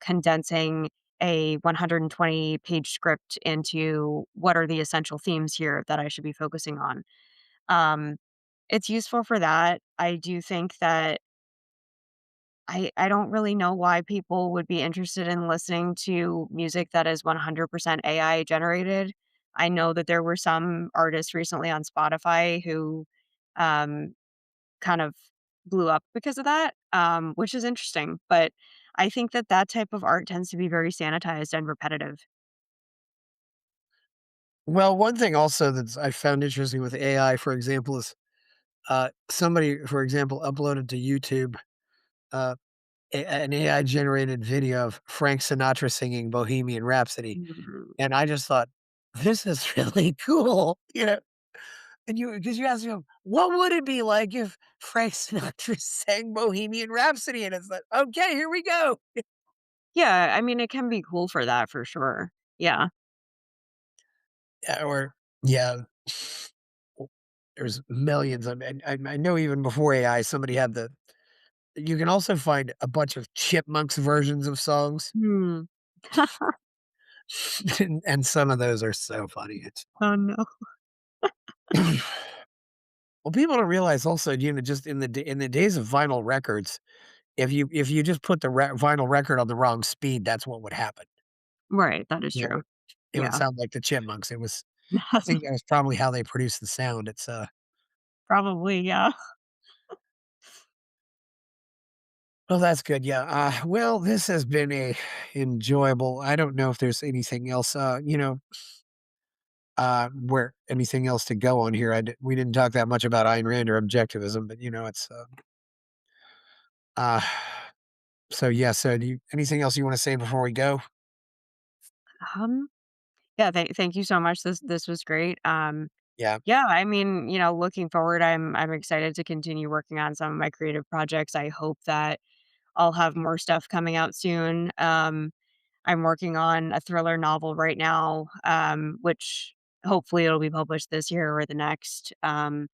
condensing a 120-page script into what are the essential themes here that I should be focusing on. Um, it's useful for that. I do think that I don't really know why people would be interested in listening to music that is 100% AI generated. I know that there were some artists recently on Spotify who, um, kind of blew up because of that, which is interesting, but I think that that type of art tends to be very sanitized and repetitive. Well, one thing also that I found interesting with AI, for example, is somebody, for example, uploaded to YouTube uh, an AI generated video of Frank Sinatra singing Bohemian Rhapsody, Mhm. and I just thought, this is really cool. And because you ask him, what would it be like if Frank Sinatra sang Bohemian Rhapsody? And it's like, okay, here we go. Yeah, I mean, it can be cool for that for sure. Yeah. Yeah, or yeah, there's millions of, and I know even before AI, somebody had the. You can also find a bunch of chipmunks versions of songs, Hmm. and some of those are so funny. It's Oh, no. well, people don't realize also, just in the days of vinyl records, if you just put the vinyl record on the wrong speed, that's what would happen. Right, that is You know, true. it would Yeah. sound like the chipmunks. I think that was probably how they produced the sound. It's Probably, yeah. Well, that's good. Yeah. Well, this has been a enjoyable. I don't know if there's anything else. Where anything else to go on here. We didn't talk that much about Ayn Rand or objectivism, but it's uh. So yeah. So do you anything else you want to say before we go? Um, yeah, thank you so much. This was great. Yeah. Yeah, I mean, looking forward, I'm excited to continue working on some of my creative projects. I hope that I'll have more stuff coming out soon. I'm working on a thriller novel right now, which hopefully it'll be published this year or the next. And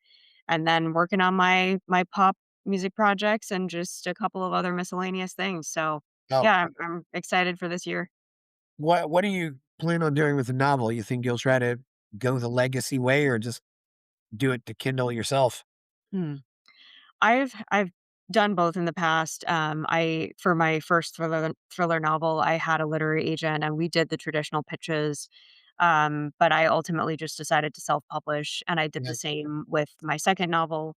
then working on my pop music projects and just a couple of other miscellaneous things. So Oh, yeah, I'm excited for this year. what do you plan on doing with the novel? You think you'll try to go the legacy way, or just do it to Kindle yourself? Hmm. I've done both in the past. I for my first thriller novel, I had a literary agent and we did the traditional pitches. But I ultimately just decided to self-publish, and I did the Yeah. same with my second novel.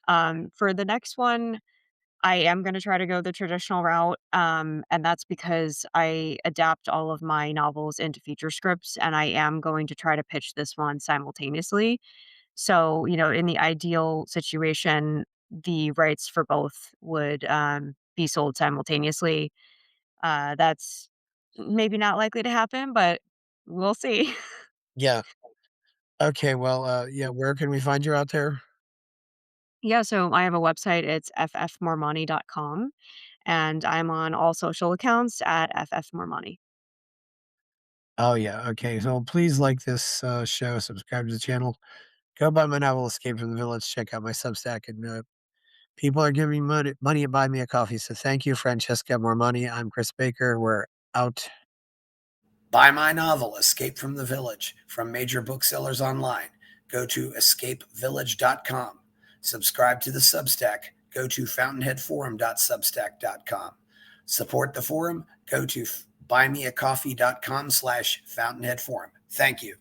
For the next one, I am going to try to go the traditional route, and that's because I adapt all of my novels into feature scripts, and I am going to try to pitch this one simultaneously. So, in the ideal situation, the rights for both would be sold simultaneously. That's maybe not likely to happen, but we'll see. Yeah. Okay. Well. Yeah. Where can we find you out there? Yeah, so I have a website. It's ffmormani.com, and I'm on all social accounts at ffmormani. Oh yeah. Okay. So please like this show, subscribe to the channel. Go buy my novel, Escape from the Village. Check out my Substack, and people are giving me money and buy me a coffee. So thank you, Francesca Mormanni. I'm Chris Baker. We're out. Buy my novel, Escape from the Village, from major booksellers online. Go to escapevillage.com. Subscribe to the Substack. Go to fountainheadforum.substack.com. Support the forum. Go to buymeacoffee.com/fountainheadforum. Thank you.